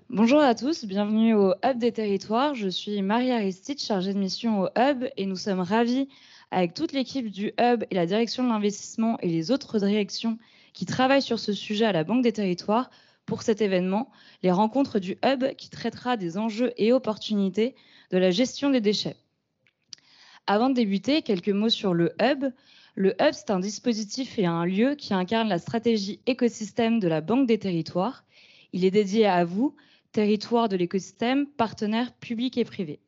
Bonjour à tous, bienvenue au Hub des territoires. Je suis Marie Aristide, chargée de mission au Hub, et nous sommes ravis, avec toute l'équipe du Hub et la direction de l'investissement et les autres directions qui travaillent sur ce sujet à la Banque des territoires, pour cet événement, les rencontres du Hub qui traitera des enjeux et opportunités de la gestion des déchets. Avant de débuter, quelques mots sur le Hub. Le Hub, c'est un dispositif et un lieu qui incarne la stratégie écosystème de la Banque des territoires. Il est dédié à vous, territoire de l'écosystème, partenaires publics et privés.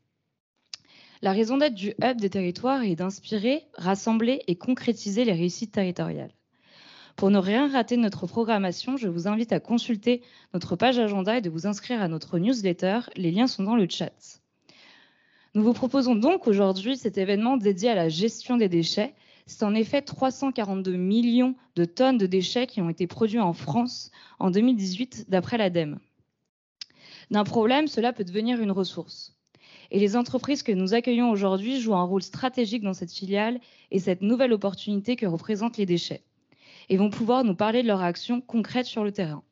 La raison d'être du Hub des territoires est d'inspirer, rassembler et concrétiser les réussites territoriales. Pour ne rien rater de notre programmation, je vous invite à consulter notre page agenda et de vous inscrire à notre newsletter. Les liens sont dans le chat. Nous vous proposons donc aujourd'hui cet événement dédié à la gestion des déchets. C'est en effet 342 millions de tonnes de déchets qui ont été produits en France en 2018 d'après l'ADEME. D'un problème, cela peut devenir une ressource. Et les entreprises que nous accueillons aujourd'hui jouent un rôle stratégique dans cette filiale et cette nouvelle opportunité que représentent les déchets, et vont pouvoir nous parler de leurs actions concrètes sur le terrain.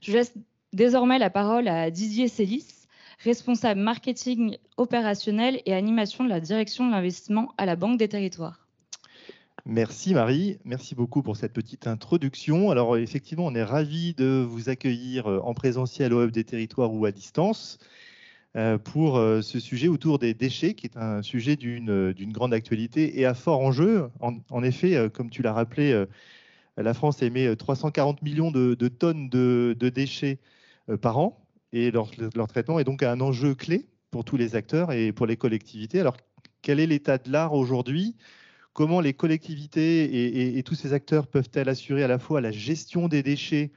Je laisse désormais la parole à Didier Célis, responsable marketing opérationnel et animation de la direction de l'investissement à la Banque des territoires. Merci Marie, merci beaucoup pour cette petite introduction. Alors effectivement, on est ravis de vous accueillir en présentiel au Hub des territoires ou à distance pour ce sujet autour des déchets, qui est un sujet d'une grande actualité et à fort enjeu. En effet, comme tu l'as rappelé, la France émet 340 millions de tonnes de déchets par an, et leur traitement est donc un enjeu clé pour tous les acteurs et pour les collectivités. Alors, quel est l'état de l'art aujourd'hui ? Comment les collectivités et tous ces acteurs peuvent-elles assurer à la fois la gestion des déchets,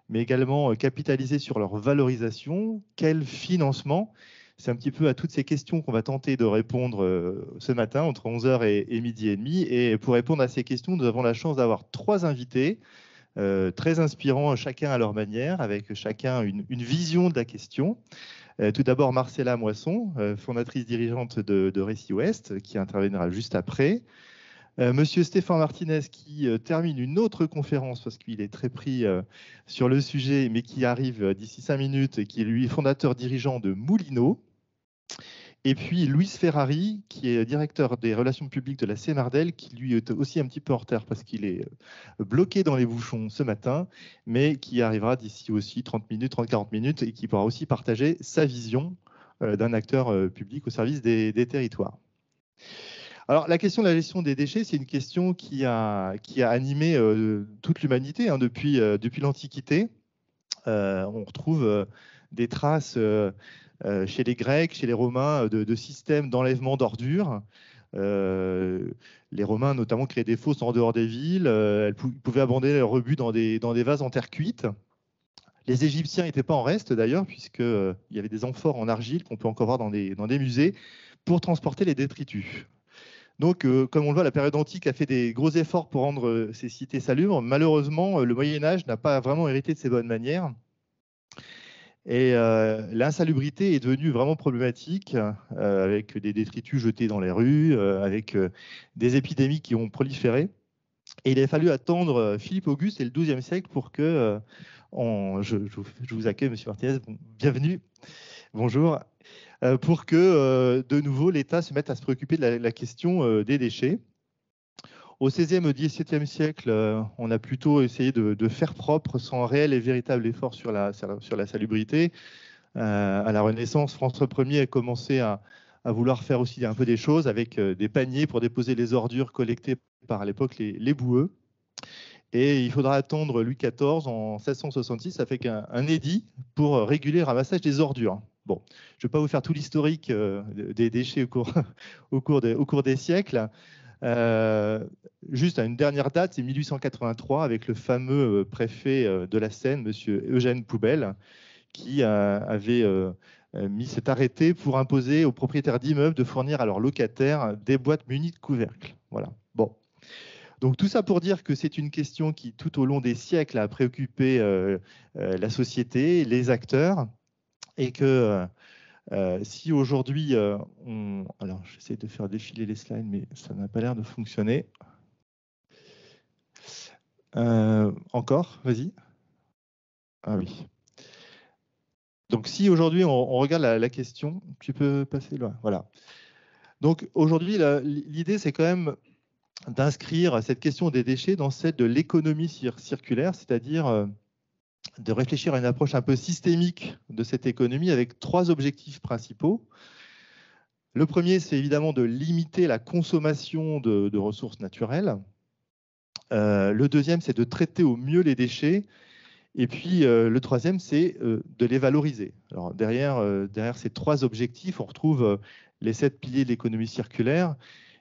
mais également capitaliser sur leur valorisation? Quel financement? C'est un petit peu à toutes ces questions qu'on va tenter de répondre ce matin entre 11h et midi et demi. Et pour répondre à ces questions, nous avons la chance d'avoir trois invités très inspirants, chacun à leur manière, avec chacun une vision de la question. Tout d'abord, Marcella Moisson, fondatrice dirigeante de Récit Ouest, qui interviendra juste après. Monsieur Stéphane Martinez, qui termine une autre conférence parce qu'il est très pris sur le sujet, mais qui arrive d'ici 5 minutes et qui est lui fondateur dirigeant de Moulineau. Et puis Louis Ferrari, qui est directeur des relations publiques de la CNARDEL, qui lui est aussi un petit peu en retard parce qu'il est bloqué dans les bouchons ce matin, mais qui arrivera d'ici aussi 30 minutes, 30-40 minutes, et qui pourra aussi partager sa vision d'un acteur public au service des territoires. Alors, la question de la gestion des déchets, c'est une question qui a animé toute l'humanité depuis l'Antiquité. On retrouve des traces chez les Grecs, chez les Romains, de systèmes d'enlèvement d'ordures. Les Romains, notamment, créaient des fosses en dehors des villes. Ils pouvaient abandonner leurs rebuts dans des vases en terre cuite. Les Égyptiens n'étaient pas en reste, d'ailleurs, puisqu'il y avait des amphores en argile qu'on peut encore voir dans des musées pour transporter les détritus. Donc, comme on le voit, la période antique a fait des gros efforts pour rendre ces cités salubres. Malheureusement, le Moyen-Âge n'a pas vraiment hérité de ces bonnes manières. Et l'insalubrité est devenue vraiment problématique, avec des détritus jetés dans les rues, avec des épidémies qui ont proliféré. Et il a fallu attendre Philippe Auguste et le XIIe siècle pour que... je vous accueille, Monsieur Martinez, bienvenue, bonjour. Pour que, de nouveau, l'État se mette à se préoccuper de la question des déchets. Au XVIe et XVIIe siècle, on a plutôt essayé de faire propre sans réel et véritable effort sur la salubrité. À la Renaissance, François Ier a commencé à vouloir faire aussi un peu des choses avec des paniers pour déposer les ordures collectées par à l'époque les boueux. Et il faudra attendre Louis XIV en 1666 avec un édit pour réguler le ramassage des ordures. Bon, je ne vais pas vous faire tout l'historique des déchets au cours des siècles. Juste à une dernière date, c'est 1883, avec le fameux préfet de la Seine, monsieur Eugène Poubelle, qui avait mis cet arrêté pour imposer aux propriétaires d'immeubles de fournir à leurs locataires des boîtes munies de couvercles. Voilà. Bon. Donc tout ça pour dire que c'est une question qui, tout au long des siècles, a préoccupé la société, les acteurs, et que si aujourd'hui, alors j'essaie de faire défiler les slides, mais ça n'a pas l'air de fonctionner. Encore, vas-y. Ah oui. Donc, si aujourd'hui on regarde la question, tu peux passer loin. Voilà. Donc, aujourd'hui, l'idée, c'est quand même d'inscrire cette question des déchets dans celle de l'économie circulaire, c'est-à-dire de réfléchir à une approche un peu systémique de cette économie avec 3 objectifs principaux. Le premier, c'est évidemment de limiter la consommation de ressources naturelles. Le deuxième, c'est de traiter au mieux les déchets. Et puis, le troisième, c'est de les valoriser. Alors, derrière ces 3 objectifs, on retrouve les 7 piliers de l'économie circulaire,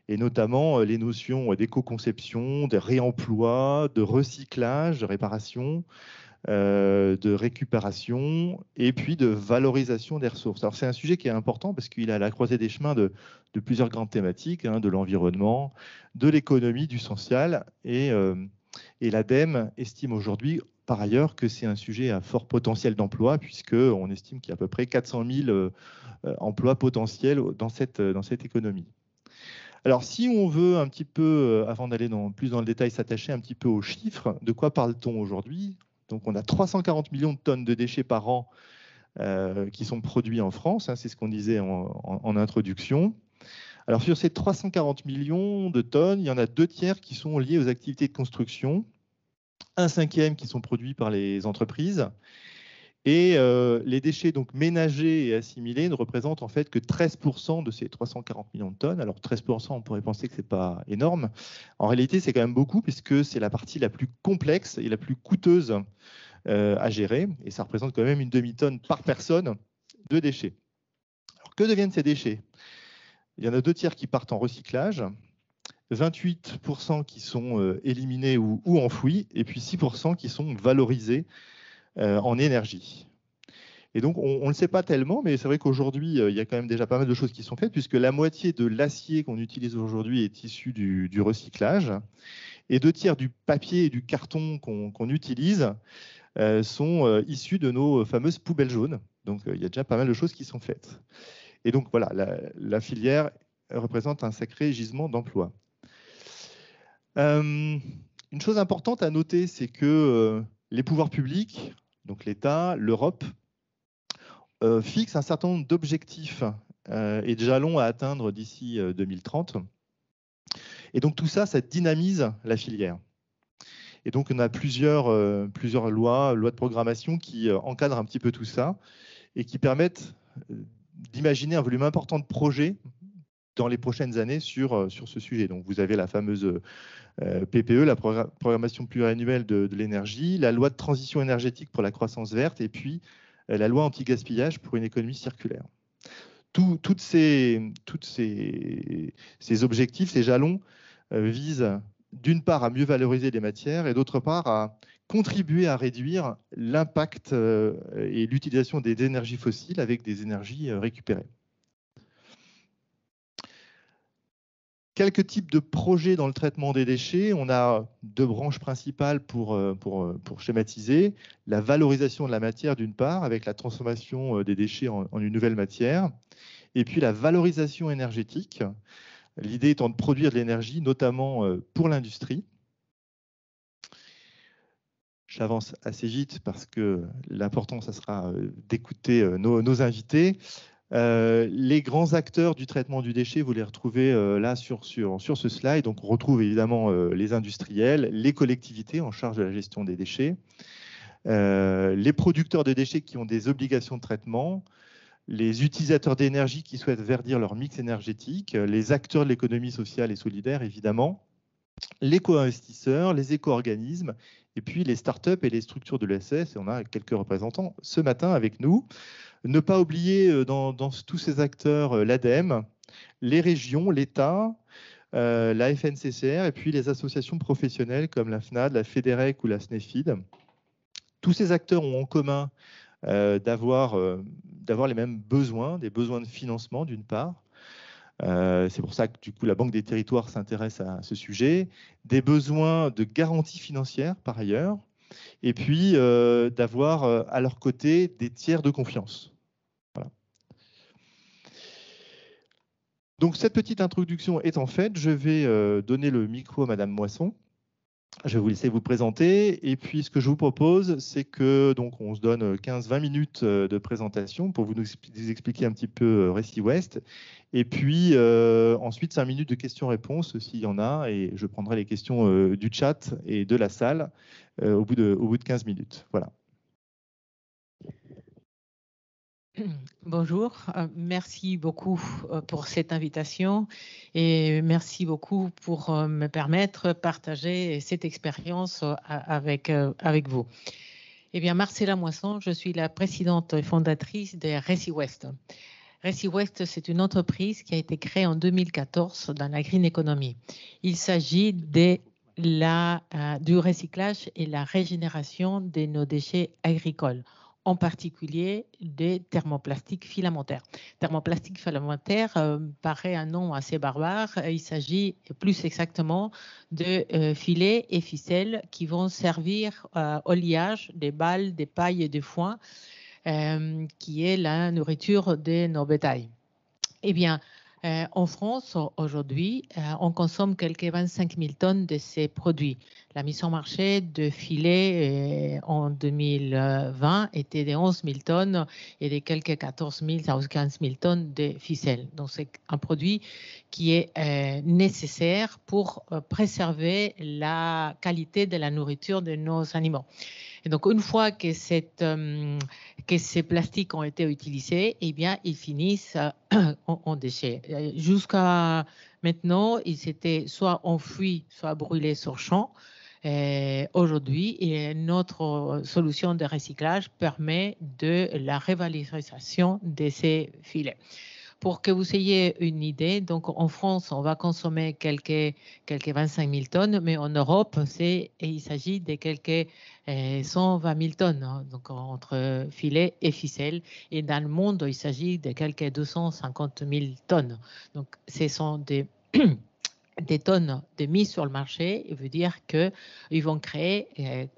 et notamment les notions d'éco-conception, de réemploi, de recyclage, de réparation, de récupération et puis de valorisation des ressources. Alors c'est un sujet qui est important parce qu'il est à la croisée des chemins de plusieurs grandes thématiques, hein, de l'environnement, de l'économie, du social, et l'ADEME estime aujourd'hui par ailleurs que c'est un sujet à fort potentiel d'emploi, puisqu'on estime qu'il y a à peu près 400 000 emplois potentiels dans cette économie. Alors, si on veut un petit peu, avant d'aller plus dans le détail, s'attacher un petit peu aux chiffres, de quoi parle-t-on aujourd'hui? Donc, on a 340 millions de tonnes de déchets par an qui sont produits en France, hein, c'est ce qu'on disait en introduction. Alors, sur ces 340 millions de tonnes, il y en a 2/3 qui sont liés aux activités de construction, 1/5 qui sont produits par les entreprises. Et les déchets donc ménagers et assimilés ne représentent en fait que 13% de ces 340 millions de tonnes. Alors 13%, on pourrait penser que ce n'est pas énorme. En réalité, c'est quand même beaucoup puisque c'est la partie la plus complexe et la plus coûteuse à gérer. Et ça représente quand même une demi-tonne par personne de déchets. Alors que deviennent ces déchets? Il y en a 2/3 qui partent en recyclage, 28% qui sont éliminés ou enfouis, et puis 6% qui sont valorisés en énergie. Et donc, on ne le sait pas tellement, mais c'est vrai qu'aujourd'hui, il y a quand même déjà pas mal de choses qui sont faites, puisque la moitié de l'acier qu'on utilise aujourd'hui est issu du recyclage, et 2/3 du papier et du carton qu'on utilise sont issus de nos fameuses poubelles jaunes. Donc, il y a déjà pas mal de choses qui sont faites. Et donc, voilà, la filière représente un sacré gisement d'emplois. Une chose importante à noter, c'est que les pouvoirs publics, donc l'État, l'Europe, fixent un certain nombre d'objectifs et de jalons à atteindre d'ici 2030. Et donc tout ça, ça dynamise la filière. Et donc on a plusieurs lois de programmation qui encadrent un petit peu tout ça et qui permettent d'imaginer un volume important de projets dans les prochaines années sur ce sujet. Donc vous avez la fameuse PPE, la programmation pluriannuelle de l'énergie, la loi de transition énergétique pour la croissance verte, et puis la loi anti-gaspillage pour une économie circulaire. Tous ces objectifs, ces jalons, visent d'une part à mieux valoriser les matières et d'autre part à contribuer à réduire l'impact et l'utilisation des énergies fossiles avec des énergies récupérées. Quelques types de projets dans le traitement des déchets. On a 2 branches principales pour schématiser. La valorisation de la matière d'une part, avec la transformation des déchets en une nouvelle matière. Et puis la valorisation énergétique. L'idée étant de produire de l'énergie, notamment pour l'industrie. J'avance assez vite parce que l'important, ça sera d'écouter nos invités. Les grands acteurs du traitement du déchet, vous les retrouvez là sur ce slide. Donc, on retrouve évidemment les industriels, les collectivités en charge de la gestion des déchets, les producteurs de déchets qui ont des obligations de traitement, les utilisateurs d'énergie qui souhaitent verdir leur mix énergétique, les acteurs de l'économie sociale et solidaire, évidemment, les co-investisseurs, les éco-organismes, et puis les startups et les structures de l'ESS. Et on a quelques représentants ce matin avec nous. Ne pas oublier dans tous ces acteurs l'ADEME, les régions, l'État, la FNCCR et puis les associations professionnelles comme la FNAD, la FEDEREC ou la SNEFID. Tous ces acteurs ont en commun d'avoir les mêmes besoins, des besoins de financement d'une part. C'est pour ça que du coup la Banque des territoires s'intéresse à ce sujet, des besoins de garantie financière par ailleurs, et puis d'avoir à leur côté des tiers de confiance. Voilà. Donc cette petite introduction étant faite, je vais donner le micro à Madame Moisson Je vais vous laisser vous présenter. Et puis, ce que je vous propose, c'est que donc on se donne 15-20 minutes de présentation pour nous expliquer un petit peu Récit Ouest. Et puis, ensuite, 5 minutes de questions-réponses, s'il y en a. Et je prendrai les questions du chat et de la salle au bout de 15 minutes. Voilà. Bonjour, merci beaucoup pour cette invitation et merci beaucoup pour me permettre de partager cette expérience avec vous. Eh bien, Marcella Moisson, je suis la présidente et fondatrice de Récit Ouest. Récit Ouest, c'est une entreprise qui a été créée en 2014 dans la green economy. Il s'agit du recyclage et la régénération de nos déchets agricoles, en particulier des thermoplastiques filamentaires. Thermoplastique filamentaire paraît un nom assez barbare. Il s'agit plus exactement de filets et ficelles qui vont servir au liage des balles, des pailles et des foins, qui est la nourriture de nos bétails. Eh bien, en France, aujourd'hui, on consomme quelques 25 000 tonnes de ces produits. La mise en marché de filets en 2020 était de 11 000 tonnes et de quelques 14 000 à 15 000 tonnes de ficelles. Donc, c'est un produit qui est nécessaire pour préserver la qualité de la nourriture de nos animaux. Et donc, une fois que ces plastiques ont été utilisés, eh bien, ils finissent en déchets. Jusqu'à maintenant, ils étaient soit enfouis, soit brûlés sur champ. Aujourd'hui, notre solution de recyclage permet de la revalorisation de ces filets. Pour que vous ayez une idée, donc en France, on va consommer quelques 25 000 tonnes, mais en Europe, il s'agit de quelques 120 000 tonnes, hein, donc entre filets et ficelles. Et dans le monde, il s'agit de quelques 250 000 tonnes. Donc, ce sont des tonnes de mise sur le marché, il veut dire qu'ils vont créer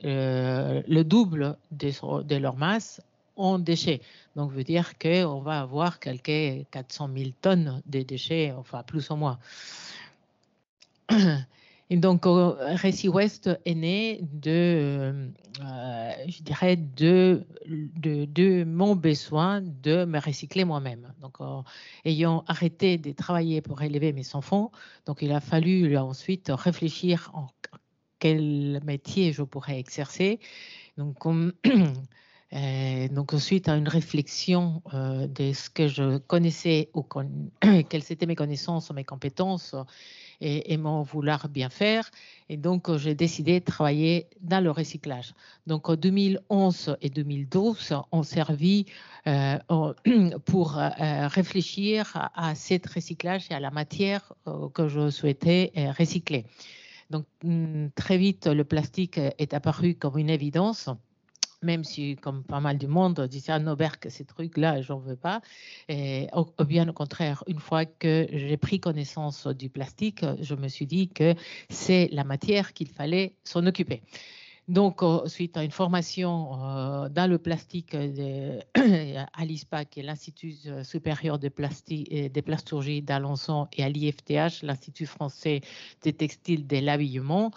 le double de leur masse en déchets. Donc, ça veut dire qu'on va avoir quelques 400 000 tonnes de déchets, enfin plus ou moins. Et donc, Récit Ouest est né je dirais, de mon besoin de me recycler moi-même. Donc, ayant arrêté de travailler pour élever mes enfants, donc il a fallu ensuite réfléchir en quel métier je pourrais exercer. Donc, donc, suite à une réflexion de ce que je connaissais ou quelles étaient mes connaissances, mes compétences et mon vouloir bien faire. Et donc, j'ai décidé de travailler dans le recyclage. Donc, en 2011 et 2012 ont servi pour réfléchir à ce recyclage et à la matière que je souhaitais recycler. Donc, très vite, le plastique est apparu comme une évidence. Même si, comme pas mal du monde, disait non, Berck, ces trucs-là, j'en veux pas. Et bien au contraire, une fois que j'ai pris connaissance du plastique, je me suis dit que c'est la matière qu'il fallait s'en occuper. Donc, suite à une formation dans le plastique à l'ISPA, qui est l'Institut supérieur de plasturgie d'Alençon, et à l'IFTH, l'Institut français des textiles de l'habillement.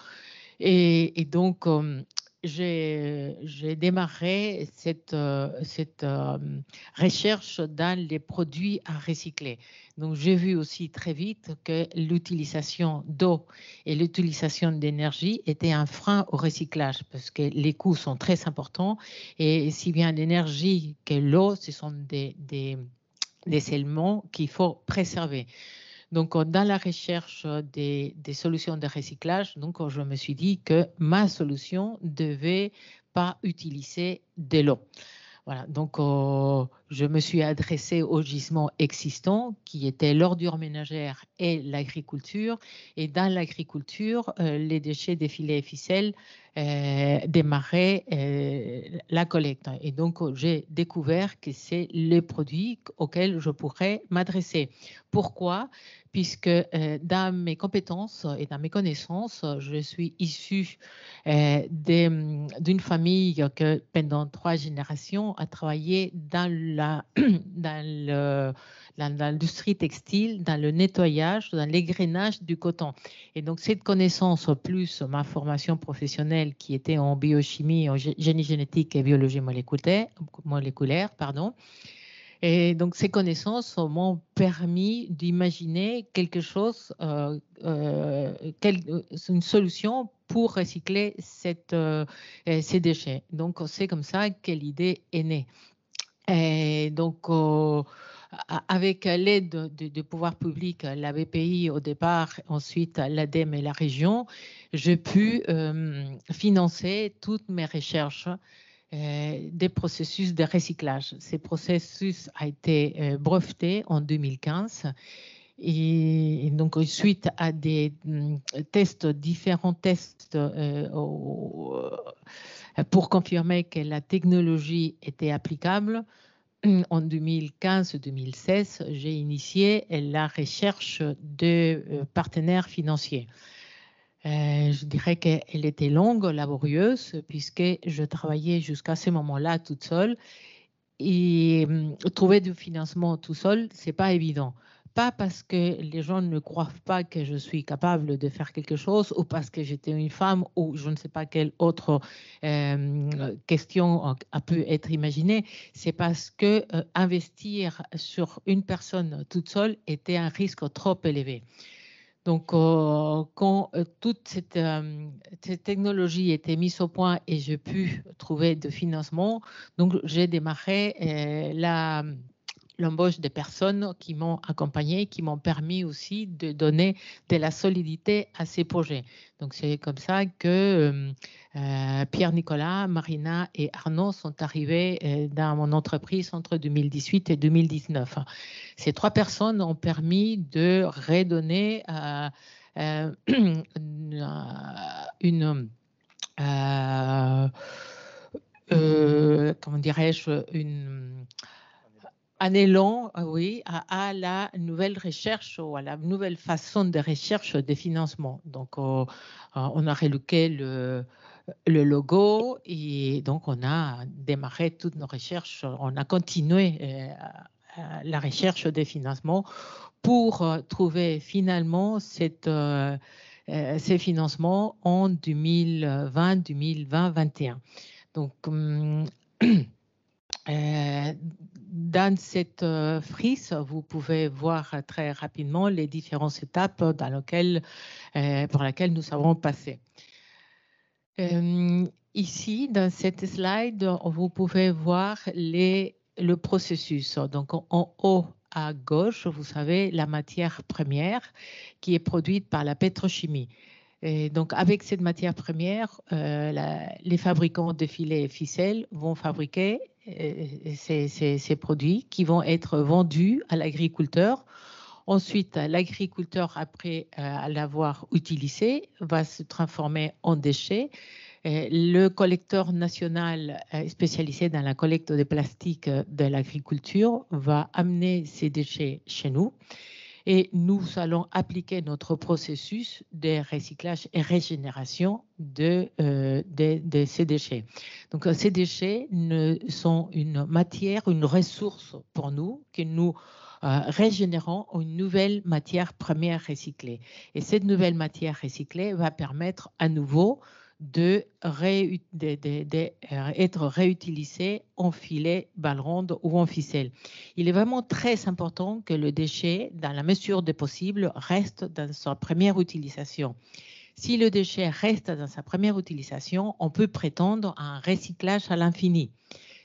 Et donc, j'ai démarré cette recherche dans les produits à recycler. Donc, j'ai vu aussi très vite que l'utilisation d'eau et l'utilisation d'énergie étaient un frein au recyclage parce que les coûts sont très importants et si bien l'énergie que l'eau, ce sont des éléments qu'il faut préserver. Donc, dans la recherche des solutions de recyclage, donc, je me suis dit que ma solution ne devait pas utiliser de l'eau. Voilà, donc je me suis adressée aux gisements existants qui étaient l'ordure ménagère et l'agriculture. Et dans l'agriculture, les déchets des filets et ficelles démarraient la collecte. Et donc, j'ai découvert que c'est les produits auxquels je pourrais m'adresser. Pourquoi ? puisque dans mes compétences et dans mes connaissances, je suis issue d'une famille qui, pendant 3 générations, a travaillé dans l'industrie textile, dans le nettoyage, dans l'égrenage du coton. Et donc, cette connaissance, plus ma formation professionnelle qui était en biochimie, en génie génétique et biologie moléculaire, et donc, ces connaissances m'ont permis d'imaginer quelque chose, une solution pour recycler ces déchets. Donc, c'est comme ça que l'idée est née. Et donc, avec l'aide du pouvoir public, la BPI au départ, ensuite l'ADEME et la région, j'ai pu financer toutes mes recherches des processus de recyclage. Ces processus ont été brevetés en 2015 et donc suite à des différents tests pour confirmer que la technologie était applicable. En 2015-2016, j'ai initié la recherche de partenaires financiers. Je dirais qu'elle était longue, laborieuse, puisque je travaillais jusqu'à ce moment-là toute seule. Et trouver du financement tout seul, ce n'est pas évident. Pas parce que les gens ne croient pas que je suis capable de faire quelque chose ou parce que j'étais une femme ou je ne sais pas quelle autre question a pu être imaginée. C'est parce que investir sur une personne toute seule était un risque trop élevé. Donc, quand toute cette technologie était mise au point et j'ai pu trouver de financement, donc j'ai démarré l'embauche des personnes qui m'ont accompagné, qui m'ont permis aussi de donner de la solidité à ces projets. Donc, c'est comme ça que Pierre-Nicolas, Marina et Arnaud sont arrivés dans mon entreprise entre 2018 et 2019. Ces 3 personnes ont permis de redonner comment dirais-je, un élan, oui, à la nouvelle recherche ou à la nouvelle façon de recherche des financements. Donc, on a relooké le logo et donc on a démarré toutes nos recherches. On a continué la recherche des financements pour trouver finalement ces financements en 2020-2021. Donc, dans cette frise, vous pouvez voir très rapidement les différentes étapes pour lesquelles nous avons passé. Ici, dans cette slide, vous pouvez voir le processus. Donc, en haut à gauche, vous savez, la matière première qui est produite par la pétrochimie. Et donc, avec cette matière première, les fabricants de filets et ficelles vont fabriquer ces produits qui vont être vendus à l'agriculteur. Ensuite, l'agriculteur, après l'avoir utilisé, va se transformer en déchets. Le collecteur national spécialisé dans la collecte des plastiques de l'agriculture va amener ces déchets chez nous. Et nous allons appliquer notre processus de recyclage et régénération de ces déchets. Donc, ces déchets sont une matière, une ressource pour nous que nous régénérons en une nouvelle matière première recyclée. Et cette nouvelle matière recyclée va permettre à nouveau d'être réutilisé en filet, balle ronde ou en ficelle. Il est vraiment très important que le déchet, dans la mesure du possible, reste dans sa première utilisation. Si le déchet reste dans sa première utilisation, on peut prétendre à un recyclage à l'infini.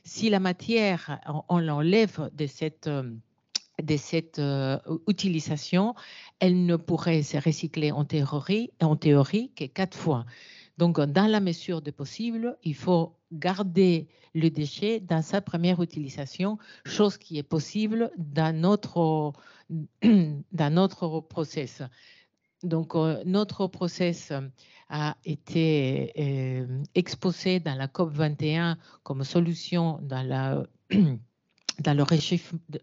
Si la matière, on l'enlève de cette utilisation, elle ne pourrait se recycler en théorie que 4 fois. Donc, dans la mesure du possible, il faut garder le déchet dans sa première utilisation, chose qui est possible dans notre process. Donc, notre process a été exposé dans la COP21 comme solution dans le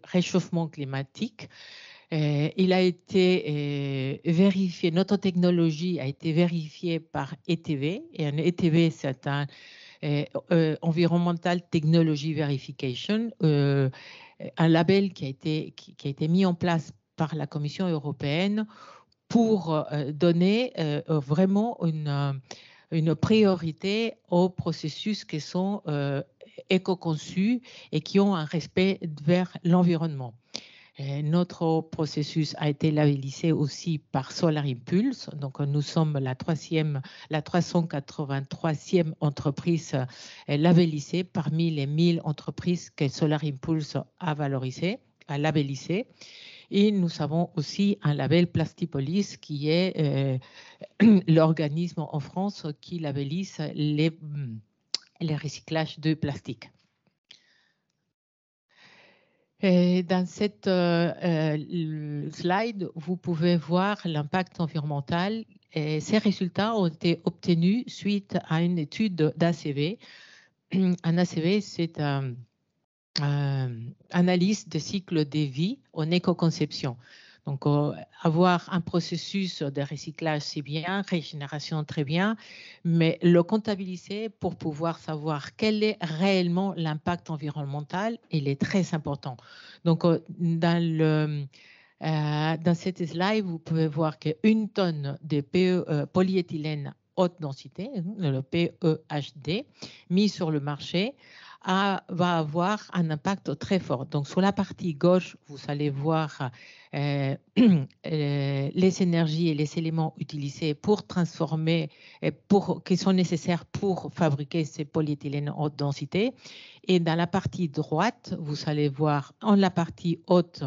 réchauffement climatique. Il a été vérifié, notre technologie a été vérifiée par ETV. Et un ETV, c'est un Environmental Technology Verification, un label qui a été mis en place par la Commission européenne pour donner vraiment une priorité aux processus qui sont éco-conçus et qui ont un respect vers l'environnement. Notre processus a été labellisé aussi par Solar Impulse. Donc, nous sommes la 383e entreprise labellisée parmi les 1000 entreprises que Solar Impulse a labellisées. Et nous avons aussi un label Plastipolis qui est l'organisme en France qui labellise les recyclages de plastique. Et dans cette slide, vous pouvez voir l'impact environnemental. Et ces résultats ont été obtenus suite à une étude d'ACV. Un ACV, c'est analyse de cycle de vie en éco-conception. Donc, avoir un processus de recyclage, c'est bien, régénération, très bien, mais le comptabiliser pour pouvoir savoir quel est réellement l'impact environnemental, il est très important. Donc, dans cette slide, vous pouvez voir qu'une tonne de polyéthylène haute densité, le PEHD, mis sur le marché, va avoir un impact très fort. Donc, sur la partie gauche, vous allez voir les énergies et les éléments utilisés pour transformer, qui sont nécessaires pour fabriquer ces polyéthylènes haute densité. Et dans la partie droite, vous allez voir en la partie haute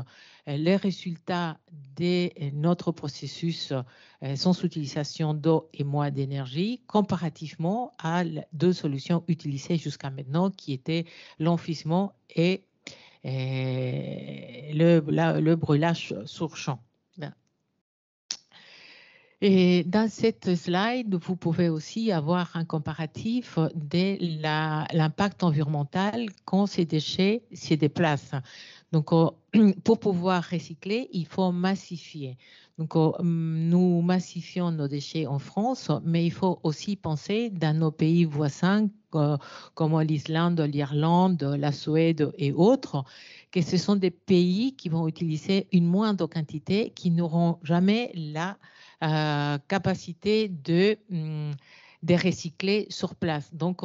les résultats de notre processus sans utilisation d'eau et moins d'énergie comparativement à deux solutions utilisées jusqu'à maintenant qui étaient l'enfouissement et le brûlage sur champ. Et dans cette slide, vous pouvez aussi avoir un comparatif de l'impact environnemental quand ces déchets se déplacent. Donc, pour pouvoir recycler, il faut massifier. Donc, nous massifions nos déchets en France, mais il faut aussi penser dans nos pays voisins comme l'Islande, l'Irlande, la Suède et autres, que ce sont des pays qui vont utiliser une moindre quantité, qui n'auront jamais la capacité de recycler sur place. Donc,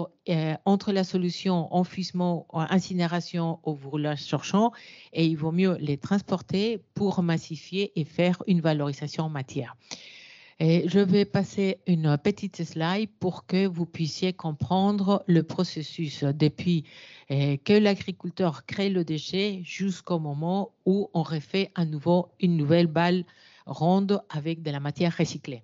entre la solution enfouissement, incinération ou brûlage sur champ, et il vaut mieux les transporter pour massifier et faire une valorisation en matière. Et je vais passer une petite slide pour que vous puissiez comprendre le processus depuis que l'agriculteur crée le déchet jusqu'au moment où on refait à nouveau une nouvelle balle ronde avec de la matière recyclée.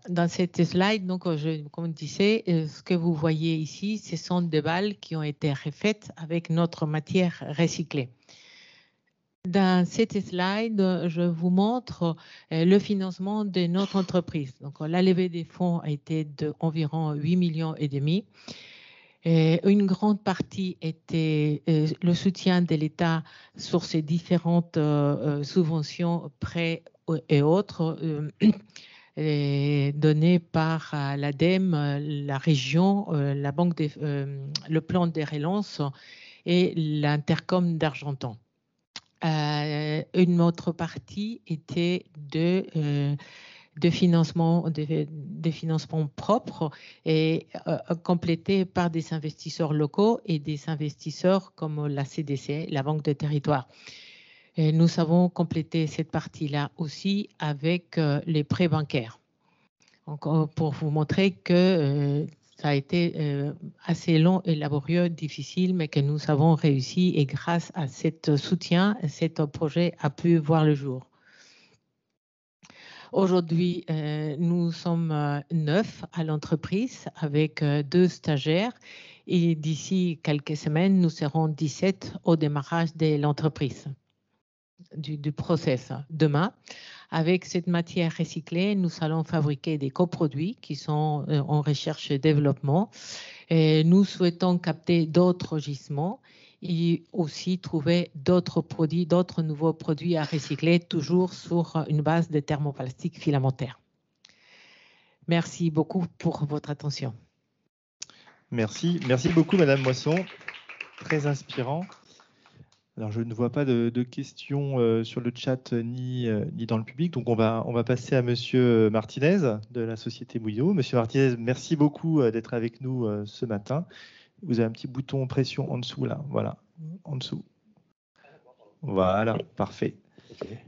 dans cette slide, donc, comme je disais, ce que vous voyez ici, ce sont des balles qui ont été refaites avec notre matière recyclée. Dans cette slide, je vous montre le financement de notre entreprise. Donc, la levée des fonds a été d'environ 8,5 millions. Une grande partie était le soutien de l'État sur ces différentes subventions, prêts et autres données par l'ADEME, la région, la banque le plan de relance et l'Intercom d'Argentan. Une autre partie était de financement propres et complétés par des investisseurs locaux et des investisseurs comme la CDC, la Banque des Territoires. Et nous avons complété cette partie-là aussi avec les prêts bancaires. Donc, pour vous montrer que ça a été assez long et laborieux, difficile, mais que nous avons réussi et grâce à ce soutien, ce projet a pu voir le jour. Aujourd'hui, nous sommes 9 à l'entreprise avec 2 stagiaires et d'ici quelques semaines, nous serons 17 au démarrage de l'entreprise, du process. Demain, avec cette matière recyclée, nous allons fabriquer des coproduits qui sont en recherche et développement. Et nous souhaitons capter d'autres gisements et aussi trouver d'autres produits, d'autres nouveaux produits à recycler, toujours sur une base de thermoplastique filamentaire. Merci beaucoup pour votre attention. Merci beaucoup, Madame Moisson. Très inspirant. Alors, je ne vois pas de questions sur le chat ni dans le public, donc on va passer à Monsieur Martinez de la société Moulineau. Monsieur Martinez, merci beaucoup d'être avec nous ce matin. Vous avez un petit bouton pression en dessous, là, voilà, en dessous. Voilà, parfait. Okay.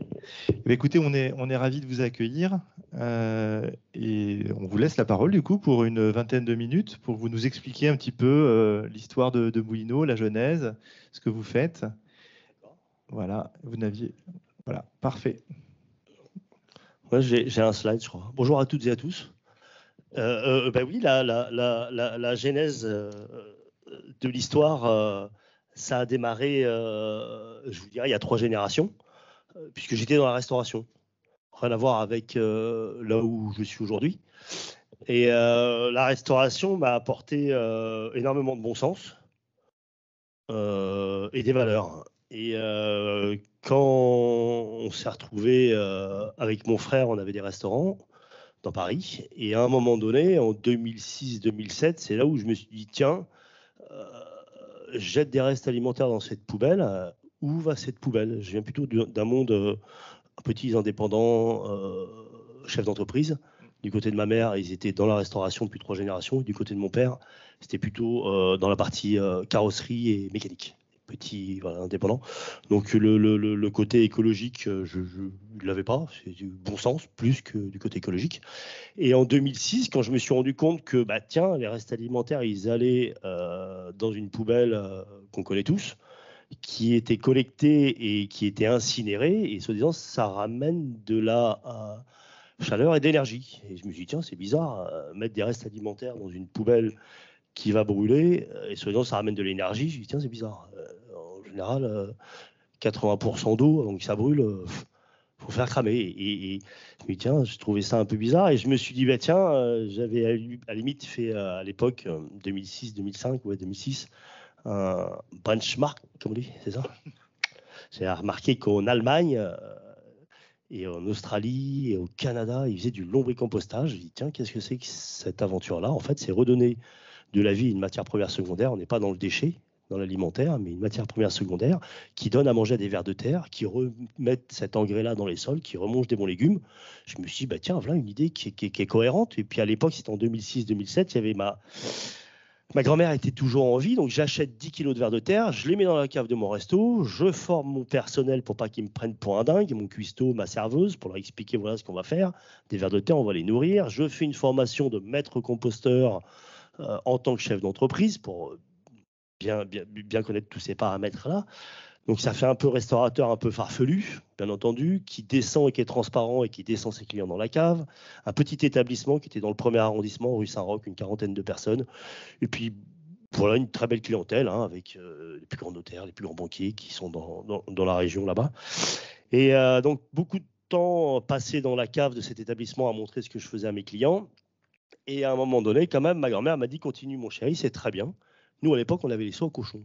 Écoutez, on est ravis de vous accueillir et on vous laisse la parole du coup pour une vingtaine de minutes pour vous nous expliquer un petit peu l'histoire de Moulineau, la genèse, ce que vous faites. Voilà, voilà, parfait. Ouais, j'ai un slide, je crois. Bonjour à toutes et à tous. Ben oui, la genèse de l'histoire, ça a démarré, je vous dirais, il y a 3 générations, puisque j'étais dans la restauration. Rien à voir avec là où je suis aujourd'hui. Et la restauration m'a apporté énormément de bon sens et des valeurs. Et quand on s'est retrouvé avec mon frère, on avait des restaurants dans Paris. Et à un moment donné, en 2006-2007, c'est là où je me suis dit, tiens, jette des restes alimentaires dans cette poubelle. Où va cette poubelle? Je viens plutôt d'un monde petits indépendants, chefs d'entreprise. Du côté de ma mère, ils étaient dans la restauration depuis 3 générations. Du côté de mon père, c'était plutôt dans la partie carrosserie et mécanique. Petit, voilà, indépendant. Donc le côté écologique, je ne l'avais pas. C'est du bon sens, plus que du côté écologique. Et en 2006, quand je me suis rendu compte que, bah, tiens, les restes alimentaires, ils allaient dans une poubelle qu'on connaît tous, qui était collectée et qui était incinérée, et soi-disant, ça ramène de la chaleur et d'énergie. Et je me suis dit, tiens, c'est bizarre, mettre des restes alimentaires dans une poubelle qui va brûler, et soi-disant, ça ramène de l'énergie. Je me suis dit, tiens, c'est bizarre. En général, 80% d'eau, donc ça brûle, faut faire cramer. Et je me dis, tiens, je trouvais ça un peu bizarre, et je me suis dit, bah, tiens, j'avais à la limite fait à l'époque, 2006, 2006, un benchmark, comme on dit, c'est ça? J'ai remarqué qu'en Allemagne et en Australie et au Canada, ils faisaient du lombricompostage. J'ai dit, tiens, qu'est-ce que c'est que cette aventure-là? En fait, c'est redonner de la vie à une matière première secondaire. On n'est pas dans le déchet, dans l'alimentaire, mais une matière première secondaire qui donne à manger à des vers de terre, qui remettent cet engrais-là dans les sols, qui remontent des bons légumes. Je me suis dit, bah, tiens, voilà une idée qui est cohérente. Et puis à l'époque, c'était en 2006-2007, il y avait ma grand-mère était toujours en vie, donc j'achète 10 kilos de vers de terre, je les mets dans la cave de mon resto, je forme mon personnel pour pas qu'ils me prennent pour un dingue, mon cuistot, ma serveuse, pour leur expliquer voilà ce qu'on va faire. Des vers de terre, on va les nourrir. Je fais une formation de maître composteur en tant que chef d'entreprise pour bien connaître tous ces paramètres-là. Donc ça fait un peu restaurateur, un peu farfelu, bien entendu, qui descend et qui est transparent et qui descend ses clients dans la cave. Un petit établissement qui était dans le 1er arrondissement, rue Saint-Roch, une 40aine de personnes. Et puis voilà, une très belle clientèle, avec les plus grands notaires, les plus grands banquiers qui sont dans la région là-bas. Et donc beaucoup de temps passé dans la cave de cet établissement à montrer ce que je faisais à mes clients. Et à un moment donné, quand même, ma grand-mère m'a dit « Continue, mon chéri, c'est très bien. » Nous, à l'époque, on avait les seaux aux cochons.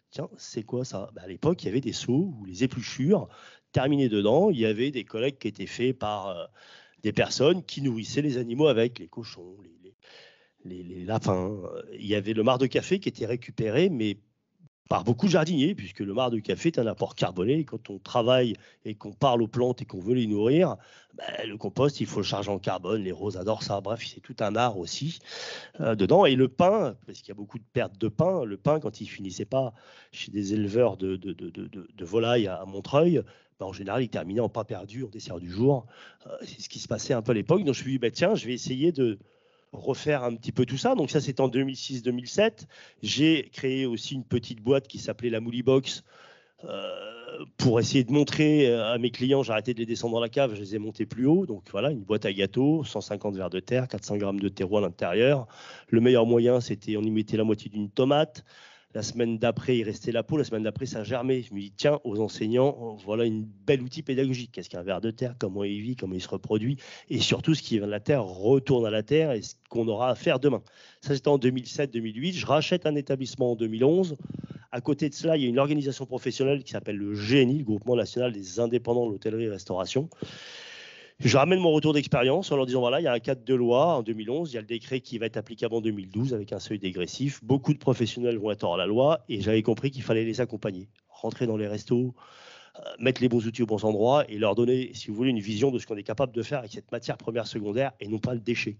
Tiens, c'est quoi ça ? À l'époque, il y avait des seaux où les épluchures terminaient dedans. Il y avait des collectes qui étaient faits par des personnes qui nourrissaient les animaux avec les cochons, les lapins. Il y avait le marc de café qui était récupéré, mais par beaucoup de jardiniers, puisque le marc de café est un apport carboné. Quand on travaille et qu'on parle aux plantes et qu'on veut les nourrir, le compost, il faut le charger en carbone. Les roses adorent ça. Bref, c'est tout un art aussi dedans. Et le pain, parce qu'il y a beaucoup de pertes de pain, le pain, quand il finissait pas chez des éleveurs de volailles à Montreuil, en général, il terminait en pain perdu, en dessert du jour. C'est ce qui se passait un peu à l'époque. Donc, je me suis dit, tiens, je vais essayer de refaire un petit peu tout ça. Donc ça, c'est en 2006-2007. J'ai créé aussi une petite boîte qui s'appelait la Mouli Box pour essayer de montrer à mes clients, j'arrêtais de les descendre dans la cave, je les ai montés plus haut. Donc voilà, une boîte à gâteaux, 150 verres de terre, 400 grammes de terreau à l'intérieur. Le meilleur moyen, c'était on y mettait la moitié d'une tomate. La semaine d'après, il restait la peau. La semaine d'après, ça germait. Je me dis, tiens, aux enseignants, voilà une belle outil pédagogique. Qu'est-ce qu'un ver de terre ? Comment il vit ? Comment il se reproduit ? Et surtout, ce qui vient de la terre retourne à la terre et ce qu'on aura à faire demain. Ça, c'était en 2007-2008. Je rachète un établissement en 2011. À côté de cela, il y a une organisation professionnelle qui s'appelle le GNI, le Groupement National des Indépendants de l'Hôtellerie-Restauration. Je ramène mon retour d'expérience en leur disant, voilà, il y a un cadre de loi en 2011, il y a le décret qui va être applicable en 2012 avec un seuil dégressif. Beaucoup de professionnels vont être hors la loi et j'avais compris qu'il fallait les accompagner, rentrer dans les restos, mettre les bons outils aux bons endroits et leur donner, si vous voulez, une vision de ce qu'on est capable de faire avec cette matière première secondaire et non pas le déchet.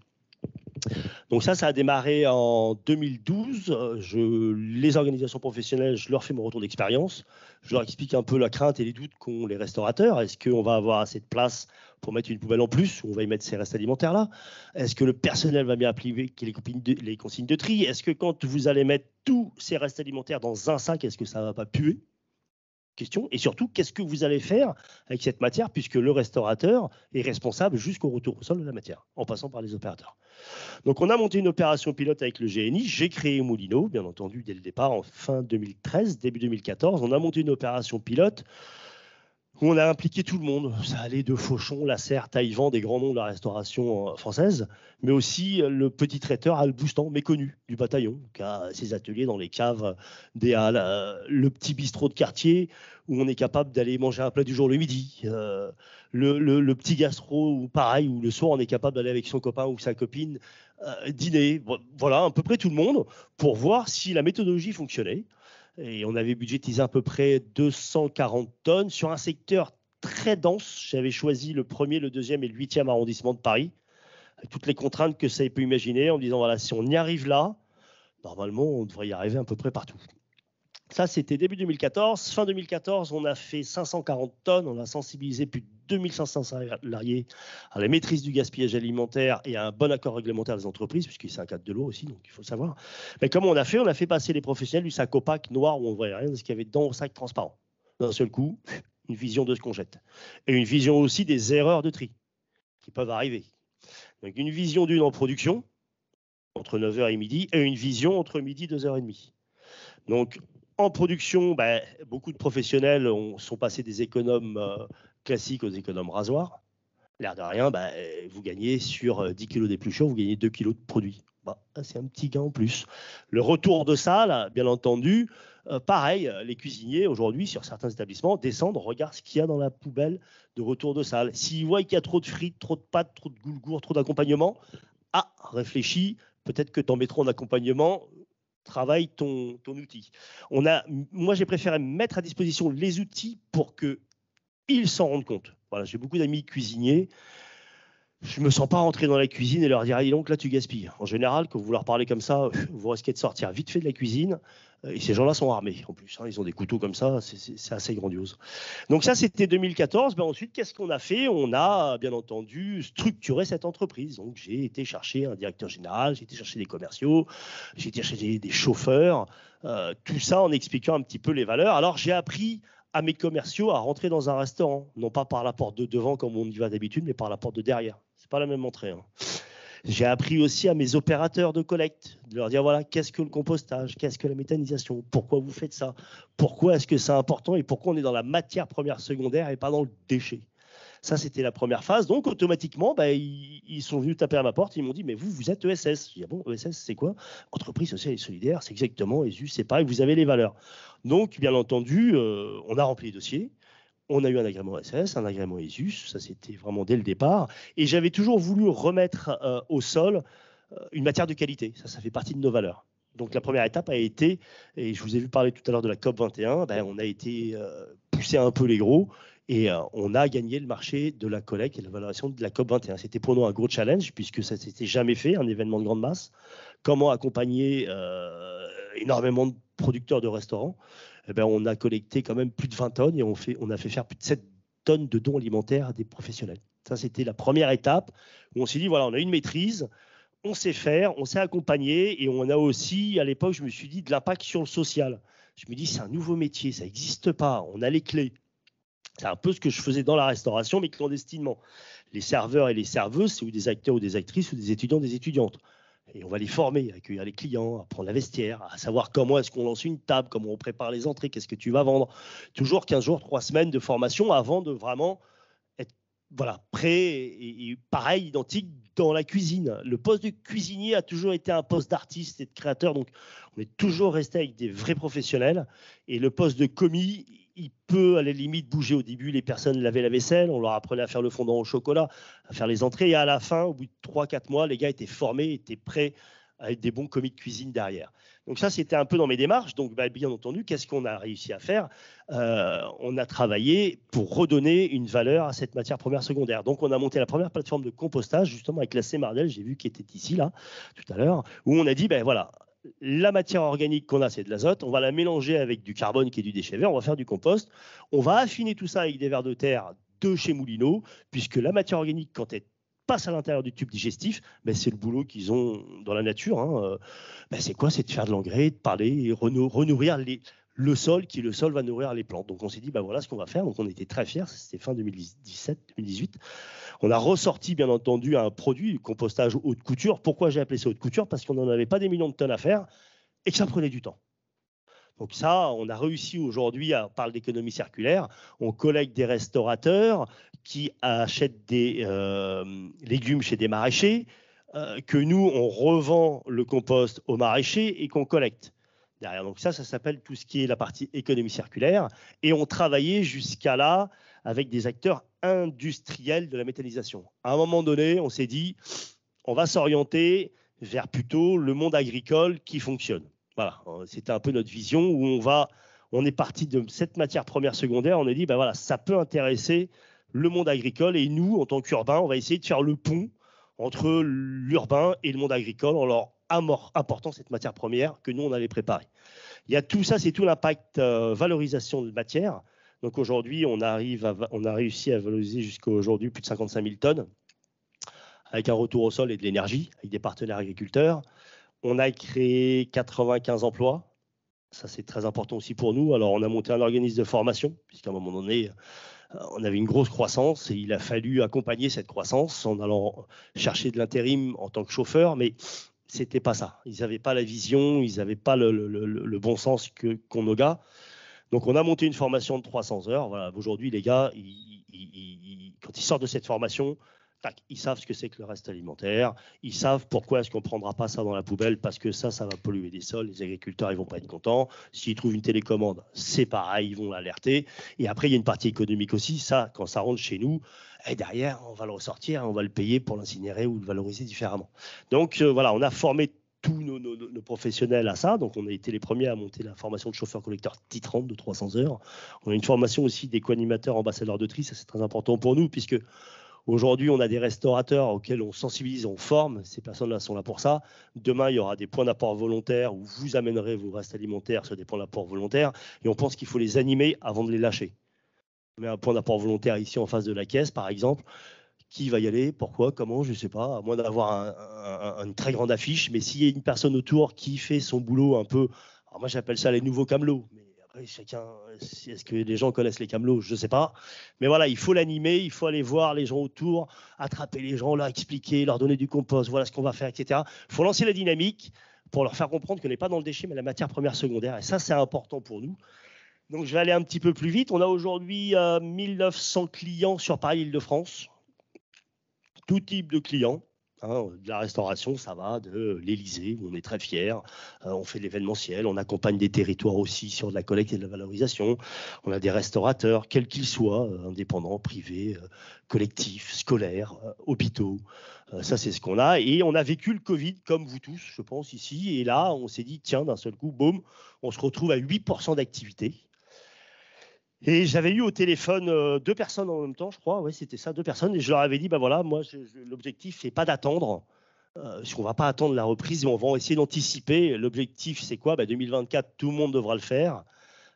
Donc ça a démarré en 2012. Les organisations professionnelles, je leur fais mon retour d'expérience. Je leur explique un peu la crainte et les doutes qu'ont les restaurateurs. Est-ce qu'on va avoir assez de place pour mettre une poubelle en plus ou on va y mettre ces restes alimentaires-là ? Est-ce que le personnel va bien appliquer les consignes de tri ? Est-ce que quand vous allez mettre tous ces restes alimentaires dans un sac, est-ce que ça ne va pas puer ? Question. Et surtout, qu'est-ce que vous allez faire avec cette matière puisque le restaurateur est responsable jusqu'au retour au sol de la matière, en passant par les opérateurs. Donc, on a monté une opération pilote avec le GNI. J'ai créé Moulineau, bien entendu, dès le départ, en fin 2013, début 2014. On a monté une opération pilote où on a impliqué tout le monde. Ça allait de Fauchon, Lasserre, Taïwan, des grands noms de la restauration française, mais aussi le petit traiteur Alboustan, méconnu du bataillon, qui a ses ateliers dans les caves des Halles, le petit bistrot de quartier où on est capable d'aller manger un plat du jour le midi, le petit gastro où pareil, où le soir on est capable d'aller avec son copain ou sa copine dîner. Voilà, à peu près tout le monde pour voir si la méthodologie fonctionnait. Et on avait budgétisé à peu près 240 tonnes sur un secteur très dense. J'avais choisi le 1er, le 2e et le 8e arrondissement de Paris, avec toutes les contraintes que ça peut imaginer, en me disant, voilà, si on y arrive là, normalement, on devrait y arriver à peu près partout. Ça, c'était début 2014. Fin 2014, on a fait 540 tonnes. On a sensibilisé plus de 2500 salariés à la maîtrise du gaspillage alimentaire et à un bon accord réglementaire des entreprises, puisque c'est un cadre de l'eau aussi, donc il faut le savoir. Mais comment on a fait ? On a fait passer les professionnels du sac opaque noir où on ne voyait rien de ce qu'il y avait dedans au sac transparent. D'un seul coup, une vision de ce qu'on jette. Et une vision aussi des erreurs de tri qui peuvent arriver. Donc une vision d'une en production, entre 9h et midi, et une vision entre midi et 2h30. Donc, en production, beaucoup de professionnels sont passés des économes classiques aux économes rasoirs. L'air de rien, vous gagnez sur 10 kg d'épluchures, vous gagnez 2 kg de produits. C'est un petit gain en plus. Le retour de ça, là, bien entendu, pareil, les cuisiniers, aujourd'hui, sur certains établissements, descendent, regardent ce qu'il y a dans la poubelle de retour de salle. S'ils voient qu'il y a trop de frites, trop de pâtes, trop de goulgours, trop d'accompagnement, réfléchis, peut-être que tu en mettras en accompagnement, travaille ton outil. Moi, j'ai préféré mettre à disposition les outils pour qu'ils s'en rendent compte. Voilà, j'ai beaucoup d'amis cuisiniers. Je ne me sens pas rentrer dans la cuisine et leur dire « Dis donc, là, tu gaspilles ». En général, quand vous leur parlez comme ça, vous risquez de sortir vite fait de la cuisine. Et ces gens-là sont armés, en plus. Ils ont des couteaux comme ça, c'est assez grandiose. Donc ça, c'était 2014. Ensuite, qu'est-ce qu'on a fait ? On a, bien entendu, structuré cette entreprise. Donc, j'ai été chercher un directeur général, j'ai été chercher des commerciaux, j'ai été chercher des chauffeurs, tout ça en expliquant un petit peu les valeurs. Alors, j'ai appris à mes commerciaux à rentrer dans un restaurant, non pas par la porte de devant comme on y va d'habitude, mais par la porte de derrière. C'est pas la même entrée. J'ai appris aussi à mes opérateurs de collecte de leur dire voilà, qu'est-ce que le compostage, qu'est-ce que la méthanisation, pourquoi vous faites ça, pourquoi est-ce que c'est important et pourquoi on est dans la matière première secondaire et pas dans le déchet. Ça, c'était la première phase. Donc, automatiquement, ils sont venus taper à ma porte. Ils m'ont dit, mais vous êtes ESS. J'ai dit, ah bon, ESS, c'est quoi? Entreprise sociale et solidaire, c'est exactement ESUS, c'est pareil, vous avez les valeurs. Donc, bien entendu, on a rempli les dossiers. On a eu un agrément ESS, un agrément ESUS. Ça, c'était vraiment dès le départ. Et j'avais toujours voulu remettre au sol une matière de qualité. Ça fait partie de nos valeurs. Donc, la première étape a été, et je vous ai vu parler tout à l'heure de la COP 21, on a été pousser un peu les gros. Et on a gagné le marché de la collecte et de la valorisation de la COP 21. C'était pour nous un gros challenge puisque ça ne s'était jamais fait, un événement de grande masse. Comment accompagner énormément de producteurs de restaurants? On a collecté quand même plus de 20 tonnes et on a fait faire plus de 7 tonnes de dons alimentaires à des professionnels. Ça, c'était la première étape où on s'est dit, voilà, on a une maîtrise, on sait faire, on sait accompagner et on a aussi, à l'époque, je me suis dit, de l'impact sur le social. Je me dis, c'est un nouveau métier, ça n'existe pas, on a les clés. C'est un peu ce que je faisais dans la restauration, mais clandestinement. Les serveurs et les serveuses, c'est ou des acteurs ou des actrices ou des étudiants, des étudiantes. Et on va les former, à accueillir les clients, à prendre la vestiaire, à savoir comment est-ce qu'on lance une table, comment on prépare les entrées, qu'est-ce que tu vas vendre. Toujours 15 jours, 3 semaines de formation avant de vraiment être prêt et pareil, identique dans la cuisine. Le poste de cuisinier a toujours été un poste d'artiste et de créateur, donc on est toujours resté avec des vrais professionnels. Et le poste de commis, il peut à la limite bouger. Au début, les personnes lavaient la vaisselle, on leur apprenait à faire le fondant au chocolat, à faire les entrées. Et à la fin, au bout de 3-4 mois, les gars étaient formés, étaient prêts à être des bons commis de cuisine derrière. Donc ça, c'était un peu dans mes démarches. Donc bien entendu, qu'est-ce qu'on a réussi à faire? On a travaillé pour redonner une valeur à cette matière première secondaire. Donc on a monté la première plateforme de compostage, justement avec la Cmardel, j'ai vu qui était ici, là, tout à l'heure, où on a dit, voilà, la matière organique qu'on a, c'est de l'azote. On va la mélanger avec du carbone qui est du déchet vert. On va faire du compost. On va affiner tout ça avec des vers de terre de chez Moulineau, puisque la matière organique, quand elle passe à l'intérieur du tube digestif, c'est le boulot qu'ils ont dans la nature. C'est quoi? C'est de faire de l'engrais, de parler et renourrir le sol, qui le sol va nourrir les plantes. Donc on s'est dit, voilà ce qu'on va faire. Donc on était très fiers. C'était fin 2017-2018. On a ressorti, bien entendu, un produit, le compostage haute couture. Pourquoi j'ai appelé ça haute couture? Parce qu'on n'en avait pas des millions de tonnes à faire et que ça prenait du temps. Donc ça, on a réussi aujourd'hui, on parle d'économie circulaire, on collecte des restaurateurs qui achètent des légumes chez des maraîchers, que nous, on revend le compost aux maraîchers et qu'on collecte derrière. Donc ça s'appelle tout ce qui est la partie économie circulaire. Et on travaillait jusqu'à là avec des acteurs industriels de la méthanisation. À un moment donné, on s'est dit, on va s'orienter vers plutôt le monde agricole qui fonctionne. Voilà, c'était un peu notre vision où on est parti de cette matière première secondaire. On a dit, ça peut intéresser le monde agricole et nous, en tant qu'urbains, on va essayer de faire le pont entre l'urbain et le monde agricole en leur apportant cette matière première que nous, on allait préparer. Il y a tout ça, c'est tout l'impact valorisation de matière. Donc aujourd'hui, on a réussi à valoriser jusqu'à aujourd'hui plus de 55 000 tonnes avec un retour au sol et de l'énergie, avec des partenaires agriculteurs. On a créé 95 emplois. Ça, c'est très important aussi pour nous. Alors, on a monté un organisme de formation, puisqu'à un moment donné, on avait une grosse croissance et il a fallu accompagner cette croissance en allant chercher de l'intérim en tant que chauffeur, mais ce n'était pas ça. Ils n'avaient pas la vision, ils n'avaient pas le bon sens qu'ont nos gars. Donc, on a monté une formation de 300 heures. Voilà. Aujourd'hui, les gars, quand ils sortent de cette formation, ils savent ce que c'est que le reste alimentaire, ils savent pourquoi est-ce qu'on ne prendra pas ça dans la poubelle, parce que ça va polluer des sols, les agriculteurs ils vont pas être contents, s'ils trouvent une télécommande, c'est pareil, ils vont l'alerter, et après il y a une partie économique aussi, ça, quand ça rentre chez nous, et derrière on va le ressortir, on va le payer pour l'incinérer ou le valoriser différemment. Donc voilà, on a formé tous nos professionnels à ça, donc on a été les premiers à monter la formation de chauffeur-collecteur titrante de 300 heures, on a une formation aussi d'éco-animateurs ambassadeurs de tri, ça c'est très important pour nous, puisque aujourd'hui, on a des restaurateurs auxquels on sensibilise, on forme. Ces personnes-là sont là pour ça. Demain, il y aura des points d'apport volontaires où vous amènerez vos restes alimentaires sur des points d'apport volontaires. Et on pense qu'il faut les animer avant de les lâcher. On met un point d'apport volontaire ici en face de la caisse, par exemple. Qui va y aller? Pourquoi? Comment? Je ne sais pas. À moins d'avoir une très grande affiche. Mais s'il y a une personne autour qui fait son boulot un peu... Alors moi, j'appelle ça les nouveaux camelots. Mais Après, est-ce que les gens connaissent les camelots? Je ne sais pas. Mais voilà, il faut l'animer, il faut aller voir les gens autour, attraper les gens, leur expliquer, leur donner du compost, voilà ce qu'on va faire, etc. Il faut lancer la dynamique pour leur faire comprendre qu'on n'est pas dans le déchet, mais la matière première secondaire. Et ça, c'est important pour nous. Donc, je vais aller un petit peu plus vite. On a aujourd'hui 1900 clients sur Paris-Île-de-France. Tout type de clients. De la restauration, ça va de l'Élysée, où on est très fiers. On fait de l'événementiel, on accompagne des territoires aussi sur de la collecte et de la valorisation. On a des restaurateurs, quels qu'ils soient, indépendants, privés, collectifs, scolaires, hôpitaux. Ça, c'est ce qu'on a. Et on a vécu le Covid, comme vous tous, je pense, ici. Et là, on s'est dit, tiens, d'un seul coup, boum, on se retrouve à 8% d'activité. Et j'avais eu au téléphone 2 personnes en même temps, je crois. Oui, c'était ça, 2 personnes. Et je leur avais dit, ben voilà, moi, l'objectif, c'est pas d'attendre. Parce qu'on ne va pas attendre la reprise, mais on va essayer d'anticiper. L'objectif, c'est quoi? 2024, tout le monde devra le faire.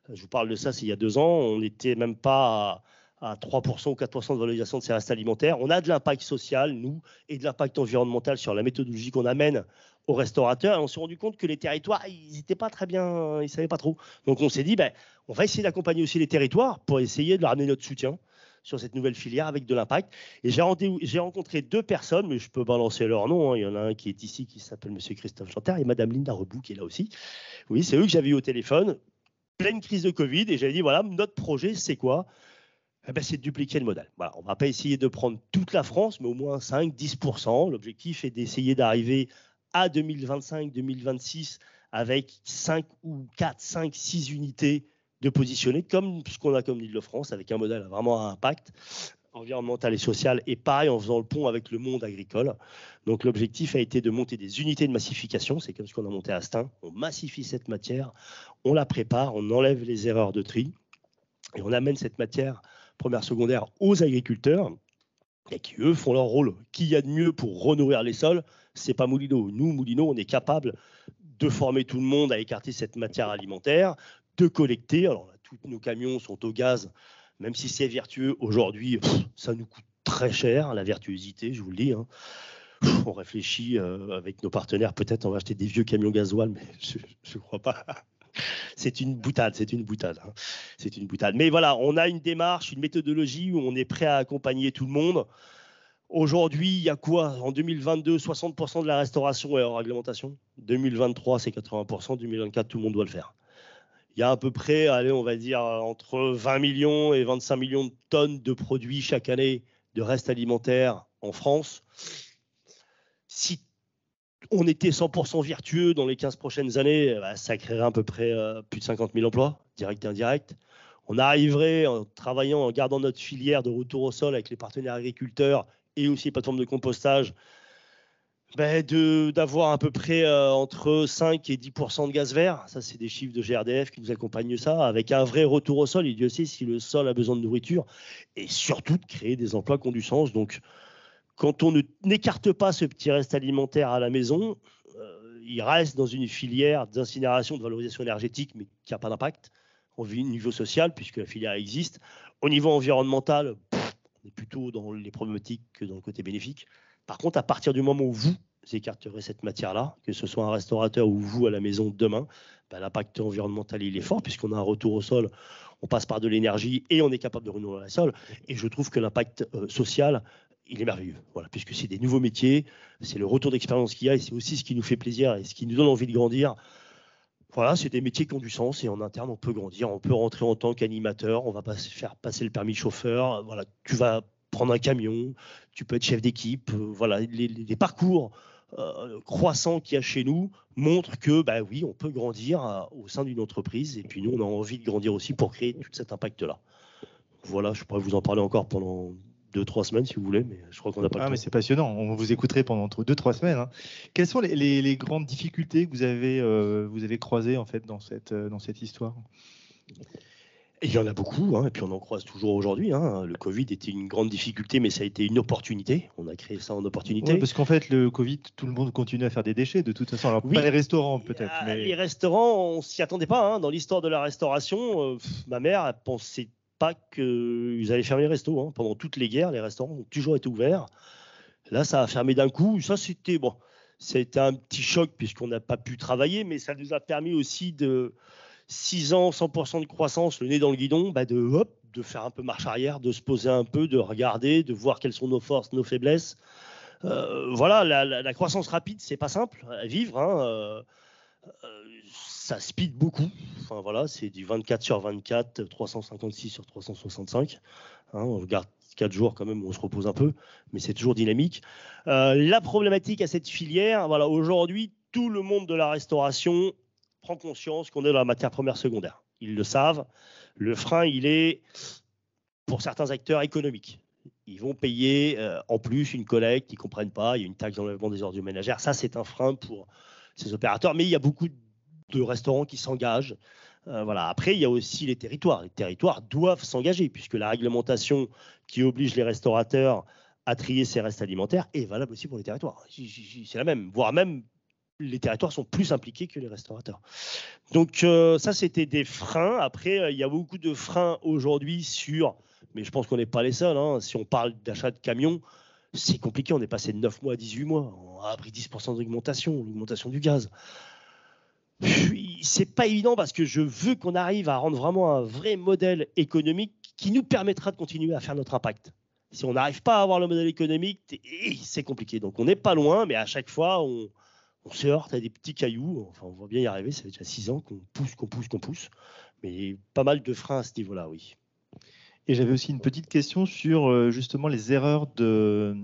Je vous parle de ça, c'est il y a 2 ans. On n'était même pas à 3% ou 4% de valorisation de ces restes alimentaires. On a de l'impact social, nous, et de l'impact environnemental sur la méthodologie qu'on amène aux restaurateurs. Et on s'est rendu compte que les territoires, ils n'étaient pas très bien, ils ne savaient pas trop. Donc on s'est dit, on va essayer d'accompagner aussi les territoires pour essayer de leur amener notre soutien sur cette nouvelle filière avec de l'impact. Et j'ai rencontré 2 personnes, mais je peux balancer leur nom. Il y en a un qui est ici, qui s'appelle M. Christophe Chanter, et Mme Linda Rebout, qui est là aussi. Oui, c'est eux que j'avais eu au téléphone, pleine crise de Covid, et j'avais dit, voilà, notre projet, c'est quoi? C'est de dupliquer le modèle. Voilà, on ne va pas essayer de prendre toute la France, mais au moins 5-10%. L'objectif est d'essayer d'arriver à 2025-2026 avec 5 ou 4, 5, 6 unités de positionner, comme ce qu'on a comme l'Île-de-France, avec un modèle vraiment à impact environnemental et social, et pareil en faisant le pont avec le monde agricole. Donc l'objectif a été de monter des unités de massification, c'est comme ce qu'on a monté à Stein. On massifie cette matière, on la prépare, on enlève les erreurs de tri, et on amène cette matière première, secondaire aux agriculteurs, et qui, eux, font leur rôle. Qui y a de mieux pour renourrir les sols? C'est pas Moulineau. Nous, Moulineau, on est capable de former tout le monde à écarter cette matière alimentaire, de collecter. Alors là, tous nos camions sont au gaz, même si c'est vertueux. Aujourd'hui, ça nous coûte très cher, la vertuosité, je vous le dis. On réfléchit avec nos partenaires, peut-être on va acheter des vieux camions gasoil, mais je ne crois pas. C'est une boutade. Mais voilà, on a une démarche, une méthodologie où on est prêt à accompagner tout le monde. Aujourd'hui, il y a quoi? En 2022, 60% de la restauration est hors réglementation. 2023, c'est 80%. 2024, tout le monde doit le faire. Il y a à peu près, on va dire, entre 20 millions et 25 millions de tonnes de produits chaque année de restes alimentaires en France. Si on était 100% vertueux dans les 15 prochaines années, ça créerait à peu près plus de 50 000 emplois, directs et indirects. On arriverait, en travaillant, en gardant notre filière de retour au sol avec les partenaires agriculteurs et aussi les plateformes de compostage, d'avoir à peu près entre 5 et 10% de gaz vert. Ça, c'est des chiffres de GRDF qui nous accompagnent ça, avec un vrai retour au sol. Et Dieu sait si le sol a besoin de nourriture. Et surtout de créer des emplois qui ont du sens. Donc, quand on n'écarte pas ce petit reste alimentaire à la maison, il reste dans une filière d'incinération, de valorisation énergétique, mais qui n'a pas d'impact au niveau social, puisque la filière existe. Au niveau environnemental, on est plutôt dans les problématiques que dans le côté bénéfique. Par contre, à partir du moment où vous écarterez cette matière-là, que ce soit un restaurateur ou vous à la maison demain, l'impact environnemental, il est fort, puisqu'on a un retour au sol, on passe par de l'énergie et on est capable de renouveler le sol. Et je trouve que l'impact social, il est merveilleux, voilà, puisque c'est des nouveaux métiers, c'est le retour d'expérience qu'il y a et c'est aussi ce qui nous fait plaisir et ce qui nous donne envie de grandir. Voilà, c'est des métiers qui ont du sens et en interne, on peut grandir, on peut rentrer en tant qu'animateur, on va pas se faire passer le permis chauffeur, voilà, tu vas prendre un camion, tu peux être chef d'équipe, voilà, les parcours croissants qu'il y a chez nous montrent que, oui, on peut grandir au sein d'une entreprise et puis nous, on a envie de grandir aussi pour créer tout cet impact-là. Voilà, je pourrais vous en parler encore pendant 2-3 semaines si vous voulez, mais je crois qu'on n'a pas le temps. Mais c'est passionnant, on vous écouterait pendant 2-3 semaines. Quelles sont les grandes difficultés que vous avez croisées en fait dans cette histoire? Et il y en a beaucoup, et puis on en croise toujours aujourd'hui. Le Covid était une grande difficulté, mais ça a été une opportunité. On a créé ça en opportunité. Oui, parce qu'en fait, le Covid, tout le monde continue à faire des déchets de toute façon. Alors, pas les restaurants peut-être. Mais... Les restaurants, on s'y attendait pas. Dans l'histoire de la restauration, ma mère ne pensait pas qu'ils allaient fermer les restos. Pendant toutes les guerres, les restaurants ont toujours été ouverts. Là, ça a fermé d'un coup. Ça, c'était un petit choc puisqu'on n'a pas pu travailler, mais ça nous a permis aussi 6 ans, 100% de croissance, le nez dans le guidon, de faire un peu marche arrière, de se poser un peu, de regarder, de voir quelles sont nos forces, nos faiblesses. Voilà, la croissance rapide, c'est pas simple à vivre. Hein. Ça speed beaucoup. Enfin, voilà, c'est du 24 sur 24, 356 sur 365. Hein, on regarde 4 jours quand même, on se repose un peu, mais c'est toujours dynamique. La problématique à cette filière, voilà, aujourd'hui, tout le monde de la restauration prend conscience qu'on est dans la matière première secondaire. Ils le savent. Le frein, il est, pour certains acteurs, économique. Ils vont payer en plus une collecte, ils ne comprennent pas, il y a une taxe d'enlèvement des ordures ménagères. Ça, c'est un frein pour ces opérateurs. Mais il y a beaucoup de restaurants qui s'engagent. Voilà. Après, il y a aussi les territoires. Les territoires doivent s'engager, puisque la réglementation qui oblige les restaurateurs à trier ces restes alimentaires est valable aussi pour les territoires. C'est la même, voire même les territoires sont plus impliqués que les restaurateurs. Donc ça, c'était des freins. Après, il y a beaucoup de freins aujourd'hui sur, mais je pense qu'on n'est pas les seuls. Hein. Si on parle d'achat de camions, c'est compliqué. On est passé de 9 mois à 18 mois. On a pris 10% d'augmentation, l'augmentation du gaz. C'est pas évident parce que je veux qu'on arrive à rendre vraiment un vrai modèle économique qui nous permettra de continuer à faire notre impact. Si on n'arrive pas à avoir le modèle économique, c'est compliqué. Donc on n'est pas loin, mais à chaque fois, on se heurte à des petits cailloux. Enfin, on va bien y arriver. Ça fait déjà 6 ans qu'on pousse. Mais pas mal de freins à ce niveau-là, oui. Et j'avais aussi une petite question sur justement les erreurs quand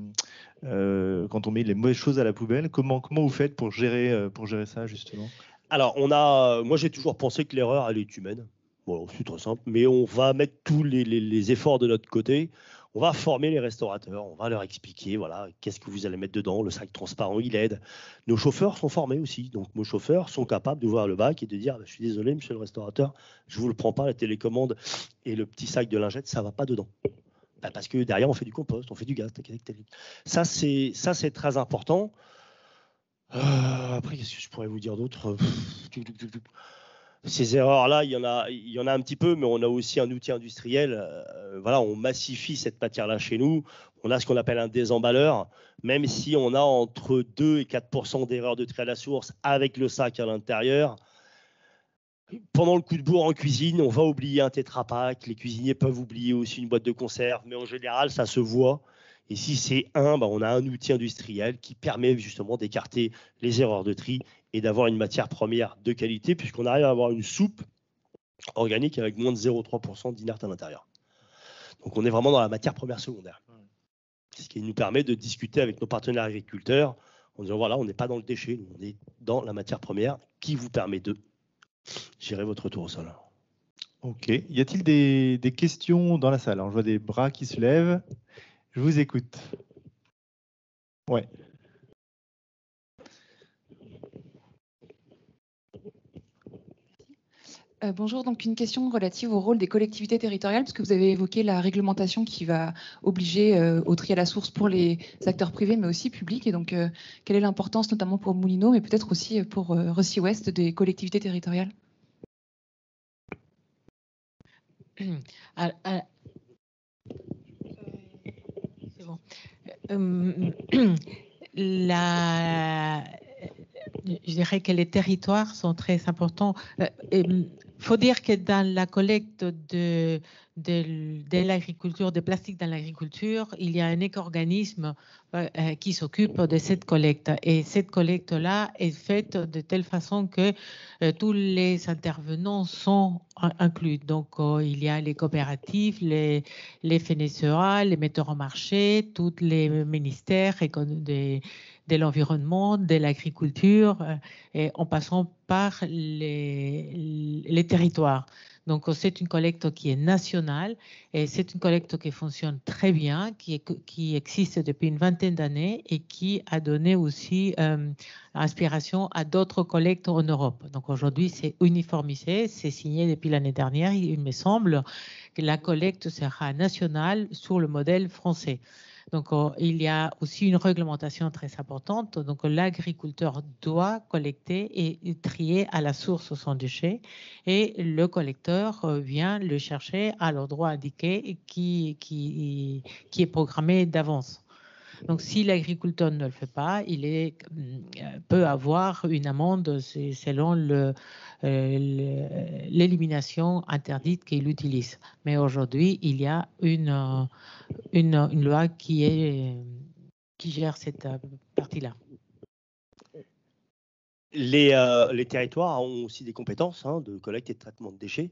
on met les mauvaises choses à la poubelle. Comment vous faites pour gérer ça, justement ? Alors, moi, j'ai toujours pensé que l'erreur, elle est humaine. Bon, c'est très simple, mais on va mettre tous les efforts de notre côté. On va former les restaurateurs, on va leur expliquer, voilà, qu'est-ce que vous allez mettre dedans. Le sac transparent, il aide. Nos chauffeurs sont formés aussi. Donc, nos chauffeurs sont capables d'ouvrir le bac et de dire, je suis désolé, monsieur le restaurateur, je ne vous le prends pas, la télécommande et le petit sac de lingettes, ça ne va pas dedans. Parce que derrière, on fait du compost, on fait du gaz. Ça, c'est très important. Après, qu'est-ce que je pourrais vous dire d'autre ? Ces erreurs-là, il y en a un petit peu, mais on a aussi un outil industriel. Voilà, on massifie cette matière-là chez nous. On a ce qu'on appelle un désemballeur, même si on a entre 2 et 4% d'erreurs de tri à la source avec le sac à l'intérieur. Pendant le coup de bourre en cuisine, on va oublier un Tetra Pak. Les cuisiniers peuvent oublier aussi une boîte de conserve, mais en général, ça se voit. Et si c'est on a un outil industriel qui permet justement d'écarter les erreurs de tri et d'avoir une matière première de qualité, puisqu'on arrive à avoir une soupe organique avec moins de 0,3% d'inerte à l'intérieur. Donc on est vraiment dans la matière première secondaire. Ce qui nous permet de discuter avec nos partenaires agriculteurs en disant voilà, on n'est pas dans le déchet, on est dans la matière première qui vous permet de gérer votre retour au sol. Ok. Y a-t-il des questions dans la salle ? Alors, je vois des bras qui se lèvent. Je vous écoute. Ouais. Bonjour, donc une question relative au rôle des collectivités territoriales, parce que vous avez évoqué la réglementation qui va obliger au tri à la source pour les acteurs privés, mais aussi publics. Et donc, quelle est l'importance, notamment pour Moulineau, mais peut-être aussi pour Russie Ouest, des collectivités territoriales ? C'est bon. Je dirais que les territoires sont très importants. Il faut dire que dans la collecte de l'agriculture, de plastique dans l'agriculture, il y a un éco-organisme qui s'occupe de cette collecte. Et cette collecte-là est faite de telle façon que tous les intervenants sont inclus. Donc, il y a les coopératives, les FNSEA, les metteurs en marché, tous les ministères de l'environnement, de l'agriculture, et en passant par les territoires. Donc, c'est une collecte qui est nationale et c'est une collecte qui fonctionne très bien, qui existe depuis une vingtaine d'années et qui a donné aussi inspiration à d'autres collectes en Europe. Donc, aujourd'hui, c'est uniformisé, c'est signé depuis l'année dernière. Il me semble que la collecte sera nationale sur le modèle français. Donc, il y a aussi une réglementation très importante. Donc, l'agriculteur doit collecter et trier à la source son déchet et le collecteur vient le chercher à l'endroit indiqué qui est programmé d'avance. Donc, si l'agriculteur ne le fait pas, il peut avoir une amende selon l'élimination interdite qu'il utilise. Mais aujourd'hui, il y a une loi qui gère cette partie-là. Les territoires ont aussi des compétences de collecte et de traitement de déchets.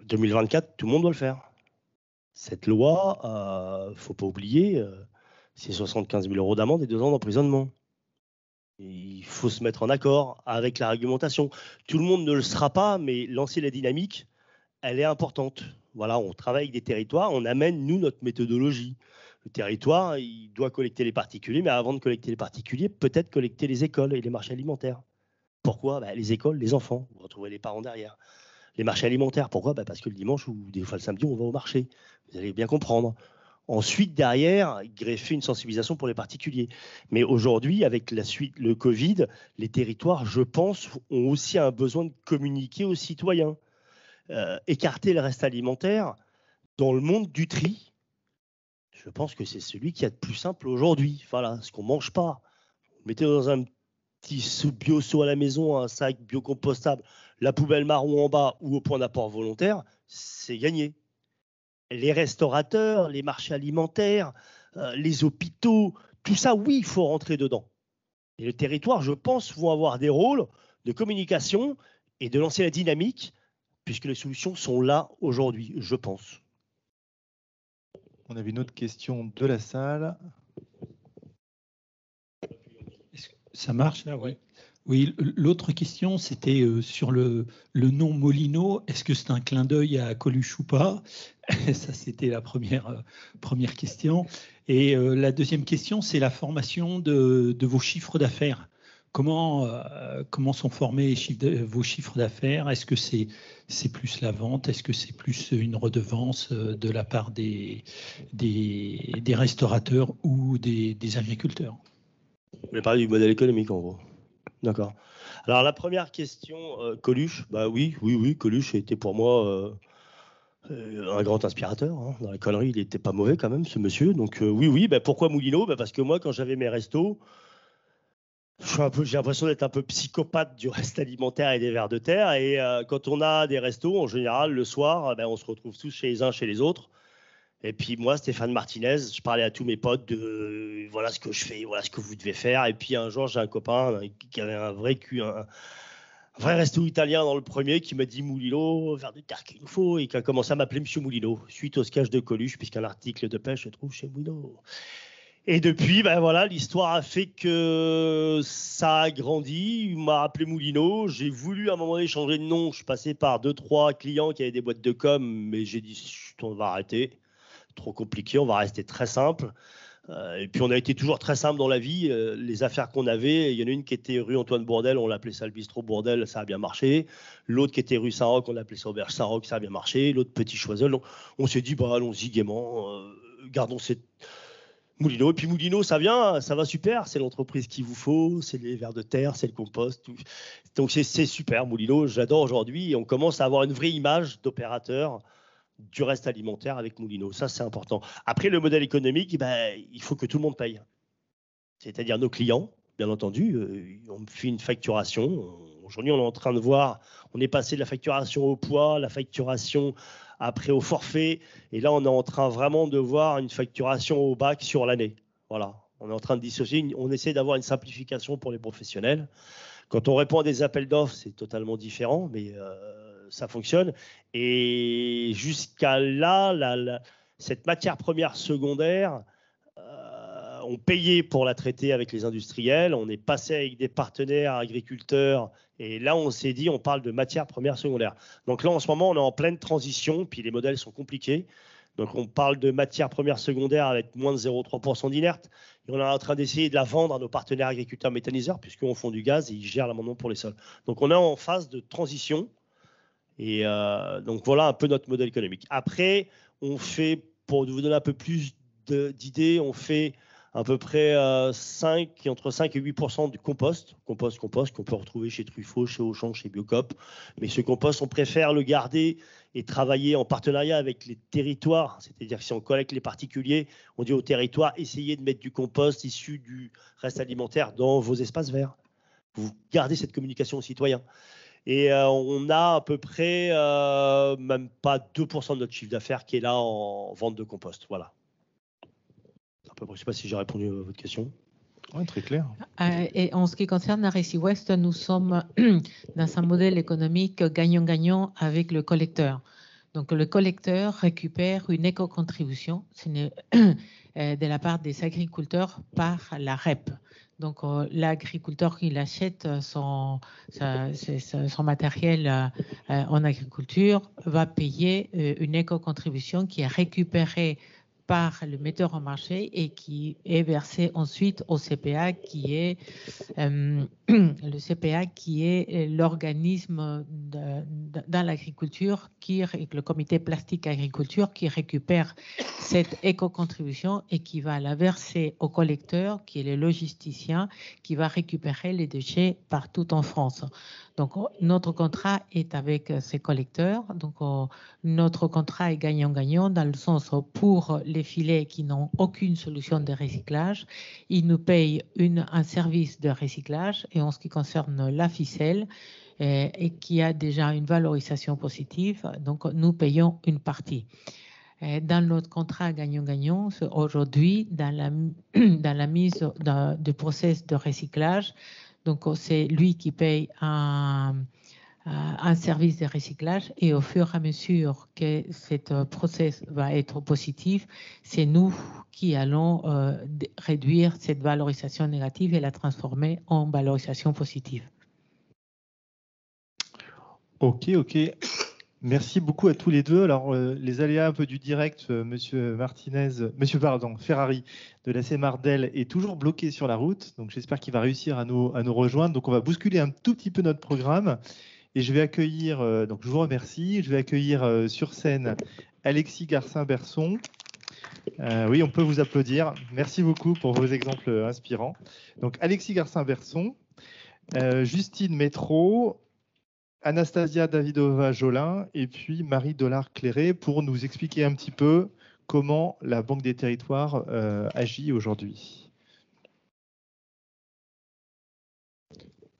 2024, tout le monde doit le faire. Cette loi, il ne faut pas oublier, c'est 75 000 € d'amende et 2 ans d'emprisonnement. Il faut se mettre en accord avec la réglementation. Tout le monde ne le sera pas, mais lancer la dynamique, elle est importante. Voilà, on travaille avec des territoires, on amène, nous, notre méthodologie. Le territoire, il doit collecter les particuliers, mais avant de collecter les particuliers, peut-être collecter les écoles et les marchés alimentaires. Pourquoi ? Les écoles, les enfants, vous retrouvez les parents derrière. Les marchés alimentaires, pourquoi ? Parce que le dimanche ou des fois le samedi, on va au marché. Vous allez bien comprendre. Ensuite, derrière, greffer une sensibilisation pour les particuliers. Mais aujourd'hui, avec le Covid, les territoires, je pense, ont aussi un besoin de communiquer aux citoyens. Écarter le reste alimentaire dans le monde du tri, je pense que c'est celui qui est le plus simple aujourd'hui. Voilà, ce qu'on ne mange pas. Vous mettez dans un petit bio-seau à la maison, un sac biocompostable, la poubelle marron en bas ou au point d'apport volontaire, c'est gagné. Les restaurateurs, les marchés alimentaires, les hôpitaux, tout ça, oui, il faut rentrer dedans. Et le territoire, je pense, vont avoir des rôles de communication et de lancer la dynamique, puisque les solutions sont là aujourd'hui, je pense. On avait une autre question de la salle. Ça marche là, oui. Oui, l'autre question, c'était sur le nom Molino. Est-ce que c'est un clin d'œil à Coluche ou pas? Ça, c'était la première question. Et la deuxième question, c'est la formation de vos chiffres d'affaires. Comment sont formés vos chiffres d'affaires? Est-ce que c'est plus la vente? Est-ce que c'est plus une redevance de la part des restaurateurs ou des agriculteurs? Vous voulez parler du modèle économique, en gros. D'accord. Alors, la première question, Coluche, oui, Coluche était pour moi un grand inspirateur. Dans les conneries, il n'était pas mauvais quand même, ce monsieur. Donc, oui. Pourquoi Moulineau ? Parce que moi, quand j'avais mes restos, j'ai l'impression d'être un peu psychopathe du reste alimentaire et des vers de terre. Et quand on a des restos, en général, le soir, on se retrouve tous chez les uns, chez les autres. Et puis moi, Stéphane Martinez, je parlais à tous mes potes de voilà ce que je fais, voilà ce que vous devez faire. Et puis un jour, j'ai un copain qui avait un vrai resto italien dans le premier qui m'a dit Moulino, vers de terre qu'il nous faut, et qui a commencé à m'appeler Monsieur Moulino, suite au sketch de Coluche, puisqu'un article de pêche se trouve chez Moulino. Et depuis, l'histoire a fait que ça a grandi. Il m'a appelé Moulino. J'ai voulu à un moment donné changer de nom. Je suis passé par 2-3 clients qui avaient des boîtes de com, mais j'ai dit on va arrêter. Trop compliqué, on va rester très simple. Et puis on a été toujours très simple dans la vie. Les affaires qu'on avait, il y en a une qui était rue Antoine Bourdelle, on l'appelait ça le bistrot Bourdelle, ça a bien marché. L'autre qui était rue Saint-Roch, on l'appelait ça Auberge Saint-Roch, ça a bien marché. L'autre Petit Choiseul, on s'est dit allons-y gaiement, gardons cette Moulino. Et puis Moulino, ça va super, c'est l'entreprise qu'il vous faut, c'est les vers de terre, c'est le compost. Tout. Donc c'est super Moulino, j'adore aujourd'hui. Et on commence à avoir une vraie image d'opérateur du reste alimentaire avec Moulino. Ça, c'est important. Après, le modèle économique, il faut que tout le monde paye. C'est-à-dire nos clients, bien entendu. On fait une facturation. Aujourd'hui, on est en train de voir, on est passé de la facturation au poids, la facturation après au forfait. Et là, on est en train vraiment de voir une facturation au bac sur l'année. Voilà. On est en train de dissocier. On essaie d'avoir une simplification pour les professionnels. Quand on répond à des appels d'offres, c'est totalement différent, mais ça fonctionne. Et jusqu'à là, cette matière première secondaire, on payait pour la traiter avec les industriels, on est passé avec des partenaires agriculteurs, et là, on s'est dit, on parle de matière première secondaire. Donc là, en ce moment, on est en pleine transition, puis les modèles sont compliqués. Donc on parle de matière première secondaire avec moins de 0,3% d'inerte. Et on est en train d'essayer de la vendre à nos partenaires agriculteurs méthaniseurs, puisqu'on fond du gaz et ils gèrent l'amendement pour les sols. Donc on est en phase de transition. Et donc voilà un peu notre modèle économique. Après, on fait, pour vous donner un peu plus d'idées, on fait à peu près entre 5 et 8% du compost qu'on peut retrouver chez Truffaut, chez Auchan, chez Biocop. Mais ce compost, on préfère le garder et travailler en partenariat avec les territoires. C'est-à-dire que si on collecte les particuliers, on dit aux territoires, essayez de mettre du compost issu du reste alimentaire dans vos espaces verts. Vous gardez cette communication aux citoyens. Et on a à peu près même pas 2% de notre chiffre d'affaires qui est là en vente de compost. Voilà. Je ne sais pas si j'ai répondu à votre question. Oui, très clair. Et en ce qui concerne Récit Ouest, nous sommes dans un modèle économique gagnant-gagnant avec le collecteur. Donc, le collecteur récupère une éco-contribution de la part des agriculteurs par la REP. Donc, l'agriculteur qui achète son matériel en agriculture va payer une éco-contribution qui est récupérée par le metteur en marché et qui est versé ensuite au CPA qui est le CPA qui est l'organisme dans l'agriculture le comité plastique agriculture qui récupère cette éco-contribution et qui va la verser au collecteur qui est le logisticien qui va récupérer les déchets partout en France. Donc, notre contrat est avec ces collecteurs. Donc, notre contrat est gagnant-gagnant dans le sens où pour les filets qui n'ont aucune solution de recyclage, ils nous payent un service de recyclage. Et en ce qui concerne la ficelle, et qui a déjà une valorisation positive, donc nous payons une partie. Dans notre contrat gagnant-gagnant, aujourd'hui, dans la mise du process de recyclage, donc c'est lui qui paye un service de recyclage et au fur et à mesure que ce process va être positif, c'est nous qui allons réduire cette valorisation négative et la transformer en valorisation positive. Ok. Merci beaucoup à tous les deux. Alors, les aléas un peu du direct, Monsieur Ferrari de la Mardel est toujours bloqué sur la route. Donc, j'espère qu'il va réussir à nous rejoindre. Donc, on va bousculer un tout petit peu notre programme. Et je vais accueillir, donc je vous remercie, je vais accueillir sur scène Alexis Garcin-Berson. Oui, on peut vous applaudir. Merci beaucoup pour vos exemples inspirants. Donc, Alexis Garcin-Berson, Justine Métro, Anastasia Davidova-Jolin et puis Marie Dollard-Cléré pour nous expliquer un petit peu comment la Banque des Territoires agit aujourd'hui.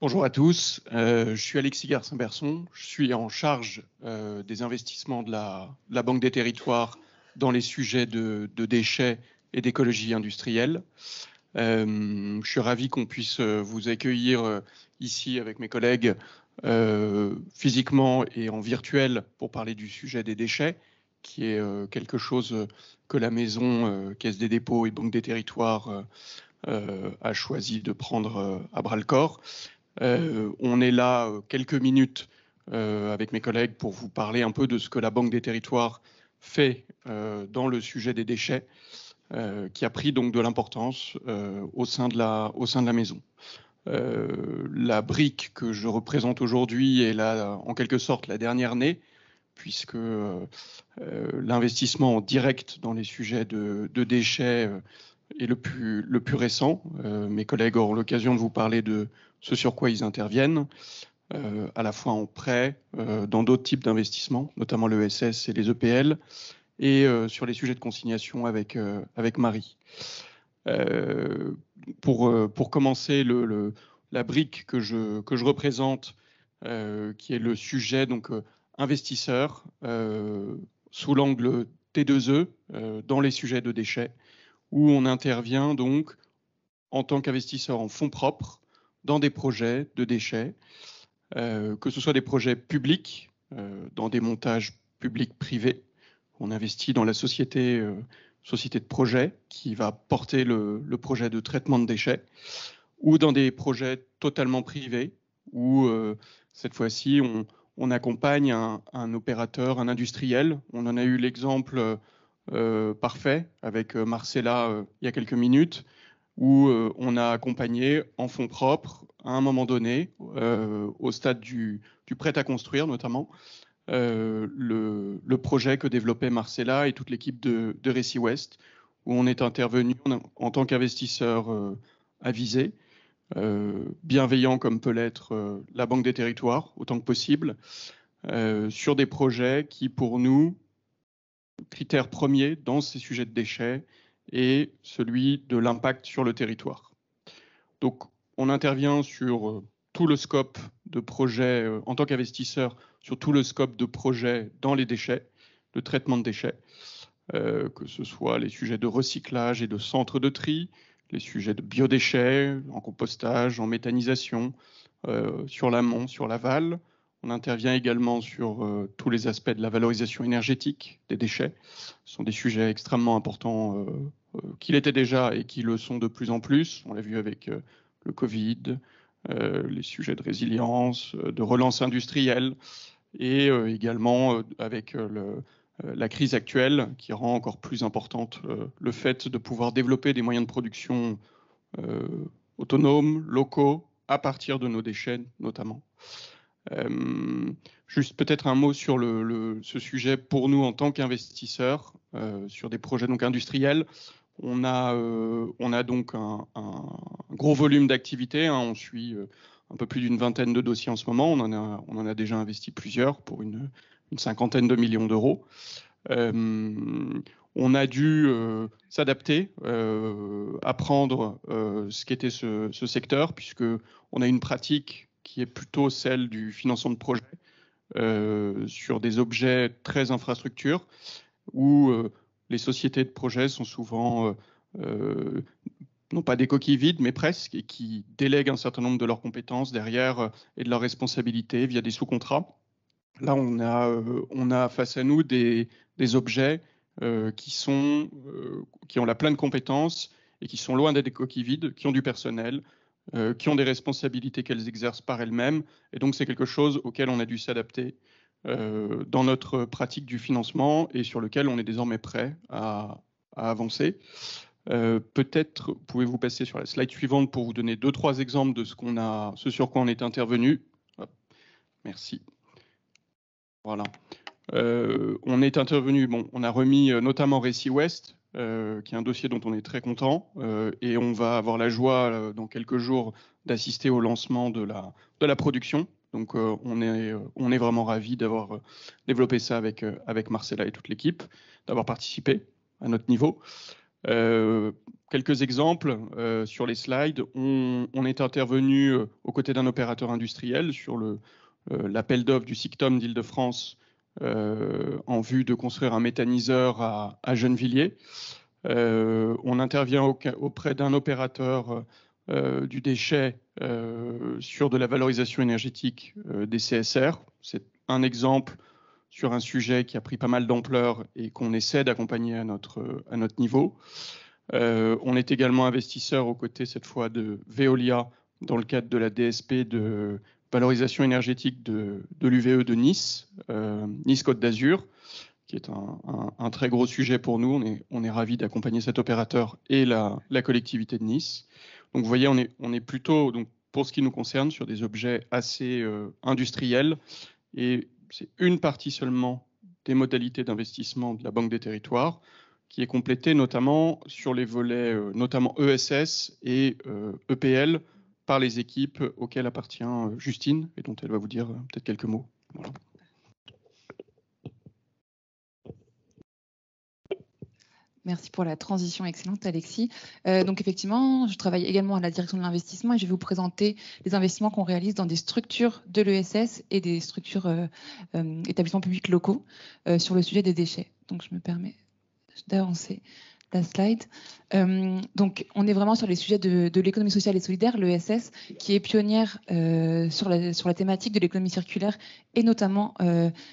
Bonjour à tous, je suis Alexis Garcin-Berson, je suis en charge des investissements de la Banque des Territoires dans les sujets de déchets et d'écologie industrielle. Je suis ravi qu'on puisse vous accueillir ici avec mes collègues physiquement et en virtuel pour parler du sujet des déchets, qui est quelque chose que la maison Caisse des dépôts et Banque des Territoires a choisi de prendre à bras-le-corps. On est là quelques minutes avec mes collègues pour vous parler un peu de ce que la Banque des Territoires fait dans le sujet des déchets, qui a pris donc de l'importance au sein de la maison. La brique que je représente aujourd'hui est là, en quelque sorte la dernière née, puisque l'investissement en direct dans les sujets de déchets est le plus récent. Mes collègues auront l'occasion de vous parler de ce sur quoi ils interviennent, à la fois en prêt, dans d'autres types d'investissements, notamment l'ESS et les EPL, et sur les sujets de consignation avec Marie. Pour commencer, la brique que je représente, qui est le sujet donc investisseur sous l'angle T2E dans les sujets de déchets, où on intervient donc en tant qu'investisseur en fonds propres dans des projets de déchets, que ce soit des projets publics, dans des montages publics-privés. On investit dans la société de projet qui va porter le projet de traitement de déchets, ou dans des projets totalement privés, où cette fois-ci, on accompagne un opérateur, un industriel. On en a eu l'exemple parfait avec Marcella il y a quelques minutes, où on a accompagné en fonds propres, à un moment donné, au stade du prêt à construire notamment, le projet que développait Marcella et toute l'équipe de Récit Ouest, où on est intervenu en tant qu'investisseur avisé, bienveillant comme peut l'être la Banque des Territoires, autant que possible, sur des projets qui, pour nous, critère premier dans ces sujets de déchets est celui de l'impact sur le territoire. Donc, on intervient sur tout le scope de projets, en tant qu'investisseur, sur tout le scope de projets dans les déchets, de traitement de déchets, que ce soit les sujets de recyclage et de centres de tri, les sujets de biodéchets, en compostage, en méthanisation, sur l'amont, sur l'aval. On intervient également sur tous les aspects de la valorisation énergétique des déchets. Ce sont des sujets extrêmement importants qui l'étaient déjà et qui le sont de plus en plus. On l'a vu avec le Covid, les sujets de résilience, de relance industrielle et également avec la crise actuelle qui rend encore plus importante le fait de pouvoir développer des moyens de production autonomes, locaux, à partir de nos déchets notamment. Juste peut-être un mot sur ce sujet pour nous en tant qu'investisseurs sur des projets donc industriels. On a donc un gros volume d'activités. On suit un peu plus d'une vingtaine de dossiers en ce moment. On en a déjà investi plusieurs pour une cinquantaine de millions d'euros. On a dû s'adapter, apprendre ce qu'était ce secteur, puisqu'on a une pratique qui est plutôt celle du financement de projets sur des objets très infrastructures, où les sociétés de projets sont souvent, non pas des coquilles vides, mais presque, et qui délèguent un certain nombre de leurs compétences derrière et de leurs responsabilités via des sous-contrats. Là, on a face à nous des objets qui ont la pleine compétence et qui sont loin d'être des coquilles vides, qui ont du personnel, qui ont des responsabilités qu'elles exercent par elles-mêmes. Et donc, c'est quelque chose auquel on a dû s'adapter dans notre pratique du financement et sur lequel on est désormais prêt à avancer. Peut-être pouvez-vous passer sur la slide suivante pour vous donner 2-3 exemples de ce sur quoi on est intervenu. Hop. Merci. Voilà. On est intervenu, on a remis notamment Récit Ouest, qui est un dossier dont on est très content, et on va avoir la joie dans quelques jours d'assister au lancement de la production. Donc on est vraiment ravis d'avoir développé ça avec Marcella et toute l'équipe, d'avoir participé à notre niveau. Quelques exemples sur les slides. On est intervenu aux côtés d'un opérateur industriel sur l'appel d'offres du SICTOM d'Île-de-France en vue de construire un méthaniseur à Gennevilliers. On intervient auprès d'un opérateur du déchet sur de la valorisation énergétique des CSR. C'est un exemple sur un sujet qui a pris pas mal d'ampleur et qu'on essaie d'accompagner à notre niveau. On est également investisseur aux côtés cette fois de Veolia dans le cadre de la DSP de valorisation énergétique de l'UVE de Nice, Nice-Côte d'Azur, qui est un très gros sujet pour nous. On est ravis d'accompagner cet opérateur et la collectivité de Nice. Donc vous voyez, on est plutôt, donc, pour ce qui nous concerne, sur des objets assez industriels, et c'est une partie seulement des modalités d'investissement de la Banque des Territoires, qui est complétée notamment sur les volets, notamment ESS et EPL, par les équipes auxquelles appartient Justine, et dont elle va vous dire peut-être quelques mots. Voilà. Merci pour la transition excellente, Alexis. Donc effectivement, je travaille également à la direction de l'investissement et je vais vous présenter les investissements qu'on réalise dans des structures de l'ESS et des structures établissements publics locaux sur le sujet des déchets. Donc je me permets d'avancer la slide. Donc on est vraiment sur les sujets de l'économie sociale et solidaire, l'ESS, qui est pionnière sur la thématique de l'économie circulaire et notamment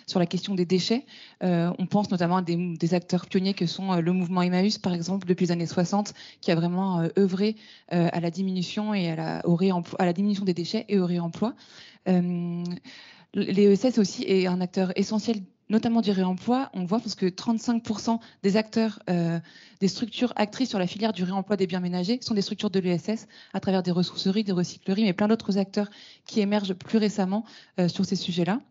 sur la question des déchets. On pense notamment à des acteurs pionniers que sont le mouvement Emmaüs, par exemple, depuis les années 60, qui a vraiment œuvré à la diminution et à la diminution des déchets et au réemploi. L'ESS aussi est un acteur essentiel, notamment du réemploi. On le voit parce que 35% des acteurs, des structures actrices sur la filière du réemploi des biens ménagers sont des structures de l'ESS à travers des ressourceries, des recycleries, mais plein d'autres acteurs qui émergent plus récemment sur ces sujets-là.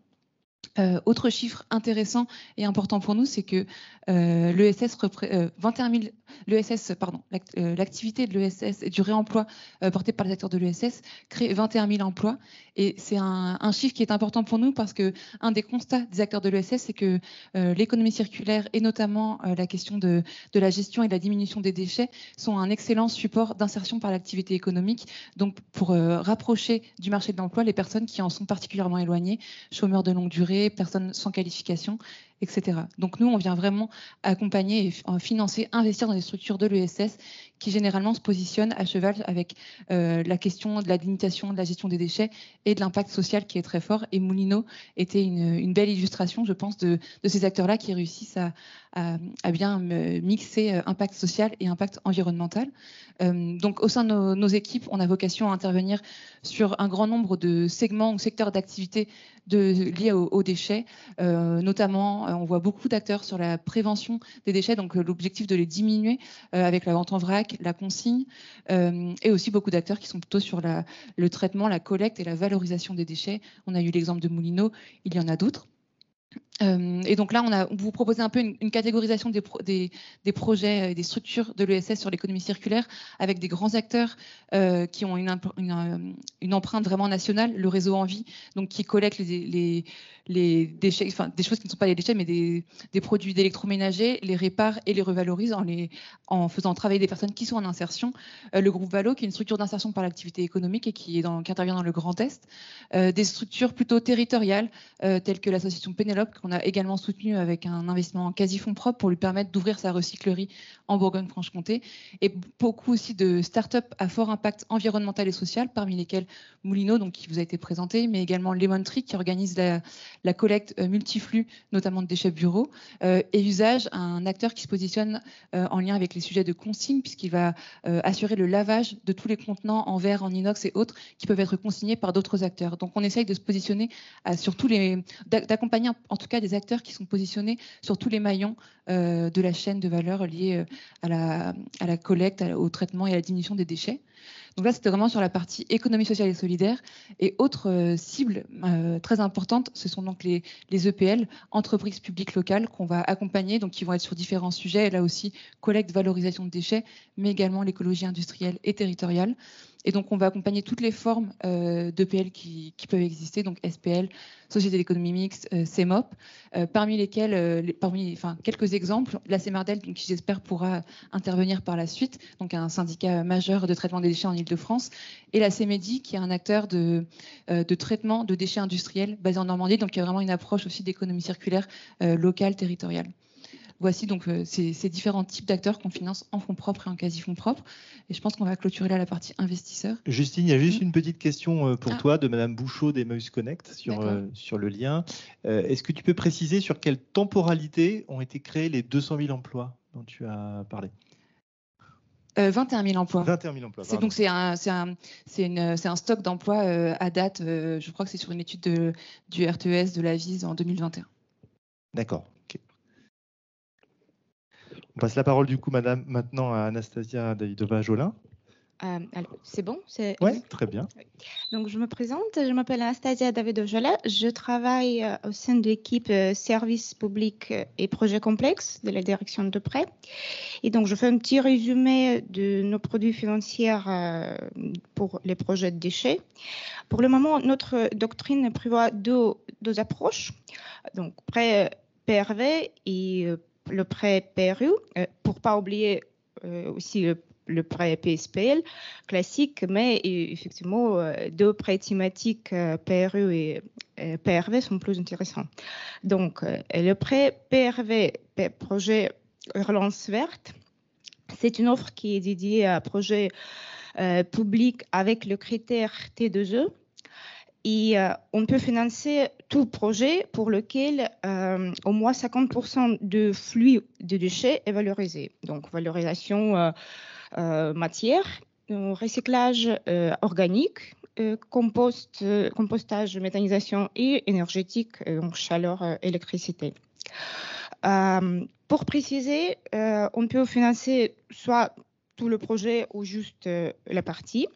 Autre chiffre intéressant et important pour nous, c'est que l'ESS représente 21 000 l'activité de l'ESS et du réemploi porté par les acteurs de l'ESS crée 21 000 emplois. Et c'est un chiffre qui est important pour nous parce que un des constats des acteurs de l'ESS, c'est que l'économie circulaire et notamment la question de la gestion et de la diminution des déchets sont un excellent support d'insertion par l'activité économique. Donc, pour rapprocher du marché de l'emploi les personnes qui en sont particulièrement éloignées, chômeurs de longue durée, personnes sans qualification, etc. Donc nous, on vient vraiment accompagner et financer, investir dans des structures de l'ESS qui généralement se positionnent à cheval avec la question de la limitation de la gestion des déchets et de l'impact social qui est très fort. Et Moulineau était une belle illustration, je pense, de ces acteurs-là qui réussissent à bien mixer impact social et impact environnemental. Donc au sein de nos équipes, on a vocation à intervenir sur un grand nombre de segments ou secteurs d'activité liés aux déchets. Notamment, on voit beaucoup d'acteurs sur la prévention des déchets, donc l'objectif de les diminuer avec la vente en vrac, la consigne, et aussi beaucoup d'acteurs qui sont plutôt sur le traitement, la collecte et la valorisation des déchets. On a eu l'exemple de Moulineau, il y en a d'autres. Et donc là, on vous propose un peu une catégorisation des projets et des structures de l'ESS sur l'économie circulaire avec des grands acteurs qui ont une empreinte vraiment nationale, le réseau Envie, donc qui collecte les déchets, enfin des choses qui ne sont pas des déchets, mais des produits d'électroménager, les répare et les revalorise en faisant travailler des personnes qui sont en insertion. Le groupe Valo, qui est une structure d'insertion par l'activité économique et qui intervient dans le Grand Est. Des structures plutôt territoriales, telles que l'association Pénélope, qu'on a également soutenu avec un investissement en quasi-fonds propres pour lui permettre d'ouvrir sa recyclerie en Bourgogne-Franche-Comté. Et beaucoup aussi de start-up à fort impact environnemental et social, parmi lesquels Moulineau, donc, qui vous a été présenté, mais également Lemon Tree, qui organise la collecte multiflux, notamment de déchets bureaux, et Usage, un acteur qui se positionne en lien avec les sujets de consigne, puisqu'il va assurer le lavage de tous les contenants en verre, en inox et autres, qui peuvent être consignés par d'autres acteurs. Donc on essaye de se positionner sur d'accompagner en tout cas des acteurs qui sont positionnés sur tous les maillons de la chaîne de valeur liée à la collecte, au traitement et à la diminution des déchets. Donc là, c'était vraiment sur la partie économie sociale et solidaire. Et autre cible très importante, ce sont donc les EPL, entreprises publiques locales, qu'on va accompagner, donc qui vont être sur différents sujets. Là aussi, collecte, valorisation de déchets, mais également l'écologie industrielle et territoriale. Et donc, on va accompagner toutes les formes d'EPL qui peuvent exister, donc SPL, Société d'économie mixte, CEMOP, parmi lesquels, quelques exemples, la CEMARDEL, qui j'espère pourra intervenir par la suite, donc un syndicat majeur de traitement des déchets en Ile-de-France, et la CEMEDI, qui est un acteur de traitement de déchets industriels basé en Normandie, donc il y a vraiment une approche aussi d'économie circulaire locale, territoriale. Voici donc ces différents types d'acteurs qu'on finance en fonds propres et en quasi-fonds propres. Et je pense qu'on va clôturer là la partie investisseurs. Justine, il y a juste une petite question pour toi de Madame Bouchot d'Emmaüs Connect sur le lien. Est-ce que tu peux préciser sur quelle temporalité ont été créés les 200 000 emplois dont tu as parlé? 21 000 emplois. 21 000 emplois. Donc c'est un stock d'emplois à date. Je crois que c'est sur une étude du RTES de l'AVIS en 2021. D'accord. Okay. On passe la parole du coup, Madame, maintenant à Anastasia Davidova-Jolin. C'est bon? Oui, très bien. Donc, je me présente. Je m'appelle Anastasia Davidova-Jolin. Je travaille au sein de l'équipe services publics et projets complexes de la direction de prêt. Et donc, je fais un petit résumé de nos produits financiers pour les projets de déchets. Pour le moment, notre doctrine prévoit deux approches. Donc, prêt PRV et le prêt PRU, pour ne pas oublier aussi le prêt PSPL classique, mais effectivement, deux prêts thématiques PRU et PRV sont plus intéressants. Donc, le prêt PRV, projet Relance Verte, c'est une offre qui est dédiée à projets publics avec le critère T2E. Et on peut financer tout projet pour lequel au moins 50% de flux de déchets est valorisé. Donc, valorisation matière, recyclage organique, compostage, méthanisation et énergétique, donc chaleur, électricité. Pour préciser, on peut financer soit tout le projet ou juste la partie.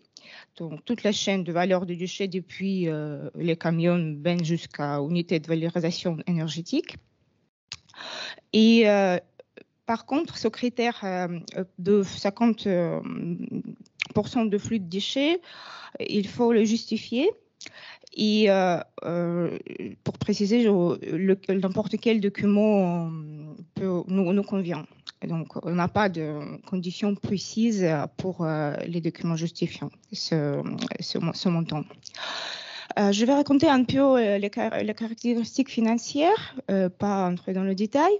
Donc, toute la chaîne de valeur du déchet depuis les camions ben jusqu'à unité de valorisation énergétique. Et par contre, ce critère de 50% de flux de déchets, il faut le justifier. Et pour préciser, n'importe quel document nous convient. Donc, on n'a pas de conditions précises pour les documents justifiant ce montant. Je vais raconter un peu les caractéristiques financières, pas entrer dans le détail,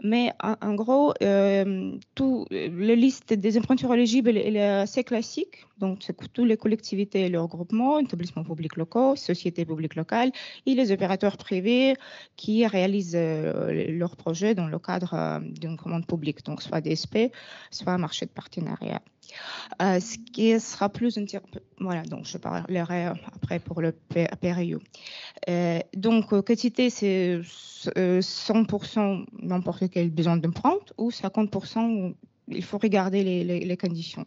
mais en gros, la liste des emprunteurs éligibles est assez classique. Donc, c'est toutes les collectivités et leurs groupements, établissements publics locaux, sociétés publiques locales et les opérateurs privés qui réalisent leurs projets dans le cadre d'une commande publique, donc soit DSP, soit un marché de partenariat. Ce qui sera plus voilà, donc je parlerai après pour le PRU. Donc, quantité, c'est 100% n'importe quel besoin d'emprunt ou 50%, il faut regarder les conditions.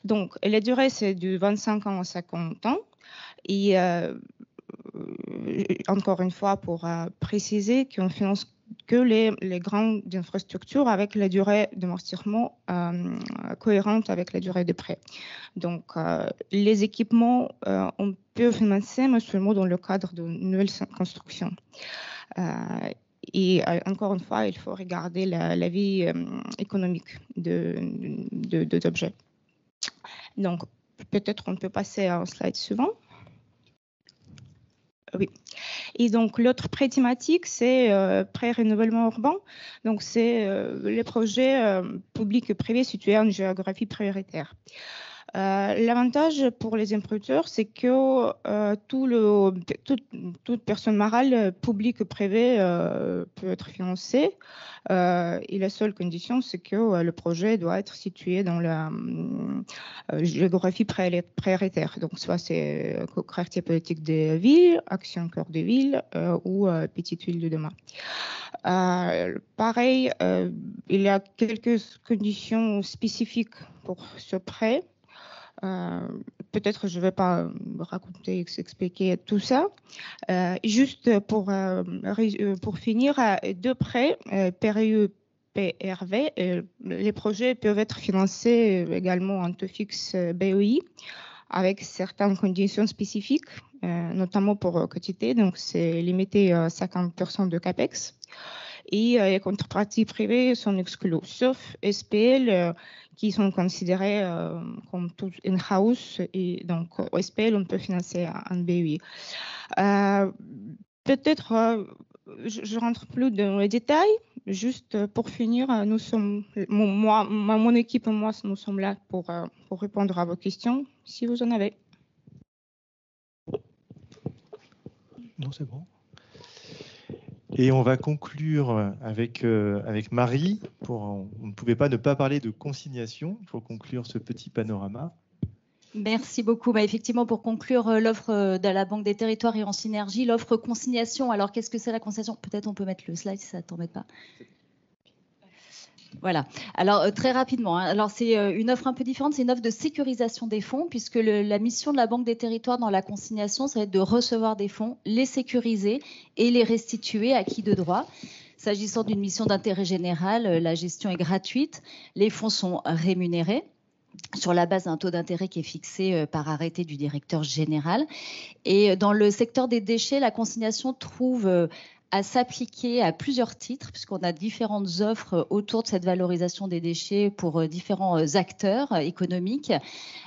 Donc, la durée, c'est de 25 ans à 50 ans. Et encore une fois, pour préciser qu'on finance que les grandes infrastructures avec la durée d'amortissement cohérente avec la durée de prêt. Donc, les équipements, on peut financer, mais seulement dans le cadre de nouvelles constructions. Et encore une fois, il faut regarder la vie économique de objets. Donc, peut-être on peut passer à un slide suivant. Oui. Et donc, l'autre prêt thématique, c'est prêt renouvellement urbain. Donc, c'est les projets publics et privés situés en géographie prioritaire. L'avantage pour les emprunteurs, c'est que toute personne morale, publique ou privée, peut être financée. Et la seule condition, c'est que le projet doit être situé dans la géographie prioritaire. Donc, soit c'est quartier politique des villes, action cœur des villes ou petite ville de demain. Pareil, il y a quelques conditions spécifiques pour ce prêt. Peut-être je ne vais pas raconter, expliquer tout ça. Juste pour finir, deux prêts, PRU, PRV, les projets peuvent être financés également en taux fixe BOI avec certaines conditions spécifiques, notamment pour quantité, donc c'est limité à 50% de CAPEX. Et les contreparties privées sont exclues, sauf SPL qui sont considérés comme tout in-house. Et donc, au SPL, on peut financer un BUI. Peut-être, je rentre plus dans les détails. Juste pour finir, nous sommes, mon équipe et moi, nous sommes là pour répondre à vos questions, si vous en avez. Non, c'est bon. Et on va conclure avec Marie. On ne pouvait pas ne pas parler de consignation. Il faut conclure ce petit panorama. Merci beaucoup. Effectivement, pour conclure l'offre de la Banque des Territoires et en synergie, l'offre consignation. Alors, qu'est-ce que c'est la consignation? Peut-être on peut mettre le slide si ça ne t'embête pas. Voilà. Alors, très rapidement, alors c'est une offre un peu différente. C'est une offre de sécurisation des fonds, puisque la mission de la Banque des Territoires dans la consignation, ça va être de recevoir des fonds, les sécuriser et les restituer à qui de droit. S'agissant d'une mission d'intérêt général, la gestion est gratuite. Les fonds sont rémunérés sur la base d'un taux d'intérêt qui est fixé par arrêté du directeur général. Et dans le secteur des déchets, la consignation trouve à s'appliquer à plusieurs titres, puisqu'on a différentes offres autour de cette valorisation des déchets pour différents acteurs économiques.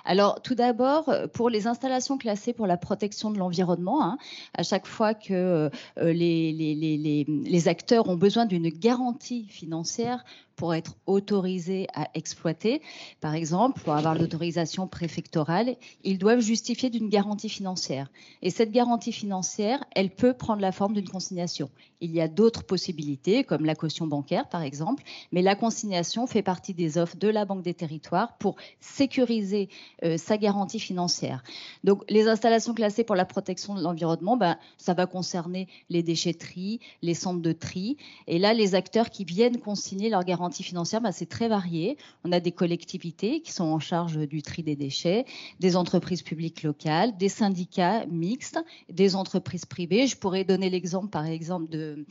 Alors, tout d'abord, pour les installations classées pour la protection de l'environnement, à chaque fois que les acteurs ont besoin d'une garantie financière pour être autorisés à exploiter. Par exemple, pour avoir l'autorisation préfectorale, ils doivent justifier d'une garantie financière. Et cette garantie financière, elle peut prendre la forme d'une consignation. Il y a d'autres possibilités, comme la caution bancaire, par exemple, mais la consignation fait partie des offres de la Banque des Territoires pour sécuriser sa garantie financière. Donc, les installations classées pour la protection de l'environnement, ça va concerner les déchetteries, les centres de tri, et là, les acteurs qui viennent consigner leur garantie garantie financière, c'est très varié. On a des collectivités qui sont en charge du tri des déchets, des entreprises publiques locales, des syndicats mixtes, des entreprises privées. Je pourrais donner l'exemple, par exemple, de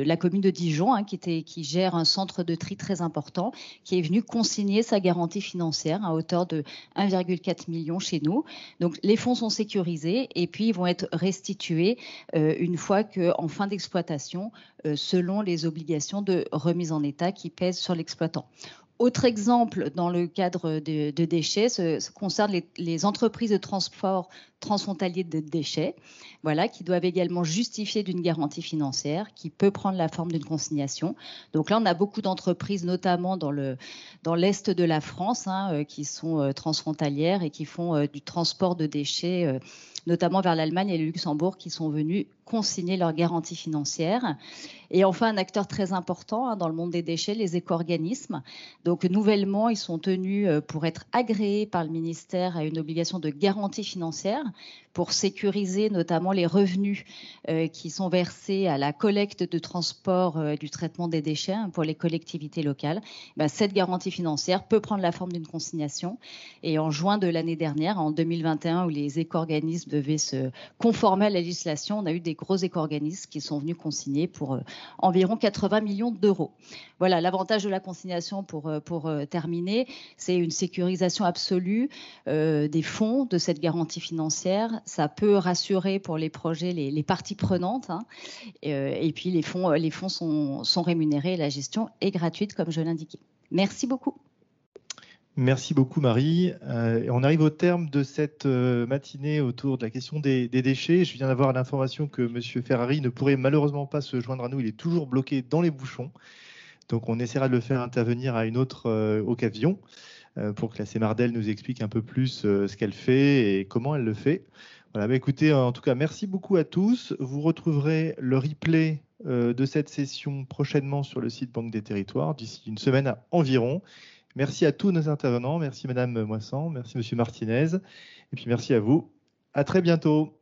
la commune de Dijon, qui gère un centre de tri très important, qui est venu consigner sa garantie financière à hauteur de 1,4 million chez nous. Donc, les fonds sont sécurisés et puis ils vont être restitués une fois qu'en fin d'exploitation, selon les obligations de remise en état qui pèsent sur l'exploitant. Autre exemple dans le cadre de déchets, concerne les entreprises de transport transfrontalier de déchets, qui doivent également justifier d'une garantie financière qui peut prendre la forme d'une consignation. Donc là, on a beaucoup d'entreprises, notamment dans l'est de la France, qui sont transfrontalières et qui font du transport de déchets, notamment vers l'Allemagne et le Luxembourg, qui sont venus consigner leur garantie financière. Et enfin, un acteur très important dans le monde des déchets, les éco-organismes. Donc, nouvellement, ils sont tenus, pour être agréés par le ministère, à une obligation de garantie financière pour sécuriser notamment les revenus qui sont versés à la collecte de transport du traitement des déchets pour les collectivités locales. Cette garantie financière peut prendre la forme d'une consignation. Et en juin de l'année dernière, en 2021, où les éco-organismes devaient se conformer à la législation, on a eu des gros éco-organismes qui sont venus consigner pour environ 80 millions d'euros. Voilà, l'avantage de la consignation pour terminer, c'est une sécurisation absolue des fonds de cette garantie financière. Ça peut rassurer pour les projets les parties prenantes. Et puis les fonds sont rémunérés et la gestion est gratuite, comme je l'indiquais. Merci beaucoup. Merci beaucoup Marie. On arrive au terme de cette matinée autour de la question des déchets. Je viens d'avoir l'information que M. Ferrari ne pourrait malheureusement pas se joindre à nous. Il est toujours bloqué dans les bouchons. Donc on essaiera de le faire intervenir à une autre occasion pour que la Cémardel nous explique un peu plus ce qu'elle fait et comment elle le fait. Voilà, écoutez, en tout cas, merci beaucoup à tous. Vous retrouverez le replay de cette session prochainement sur le site Banque des Territoires d'ici une semaine environ. Merci à tous nos intervenants. Merci Madame Moissan, merci Monsieur Martinez. Et puis merci à vous. À très bientôt.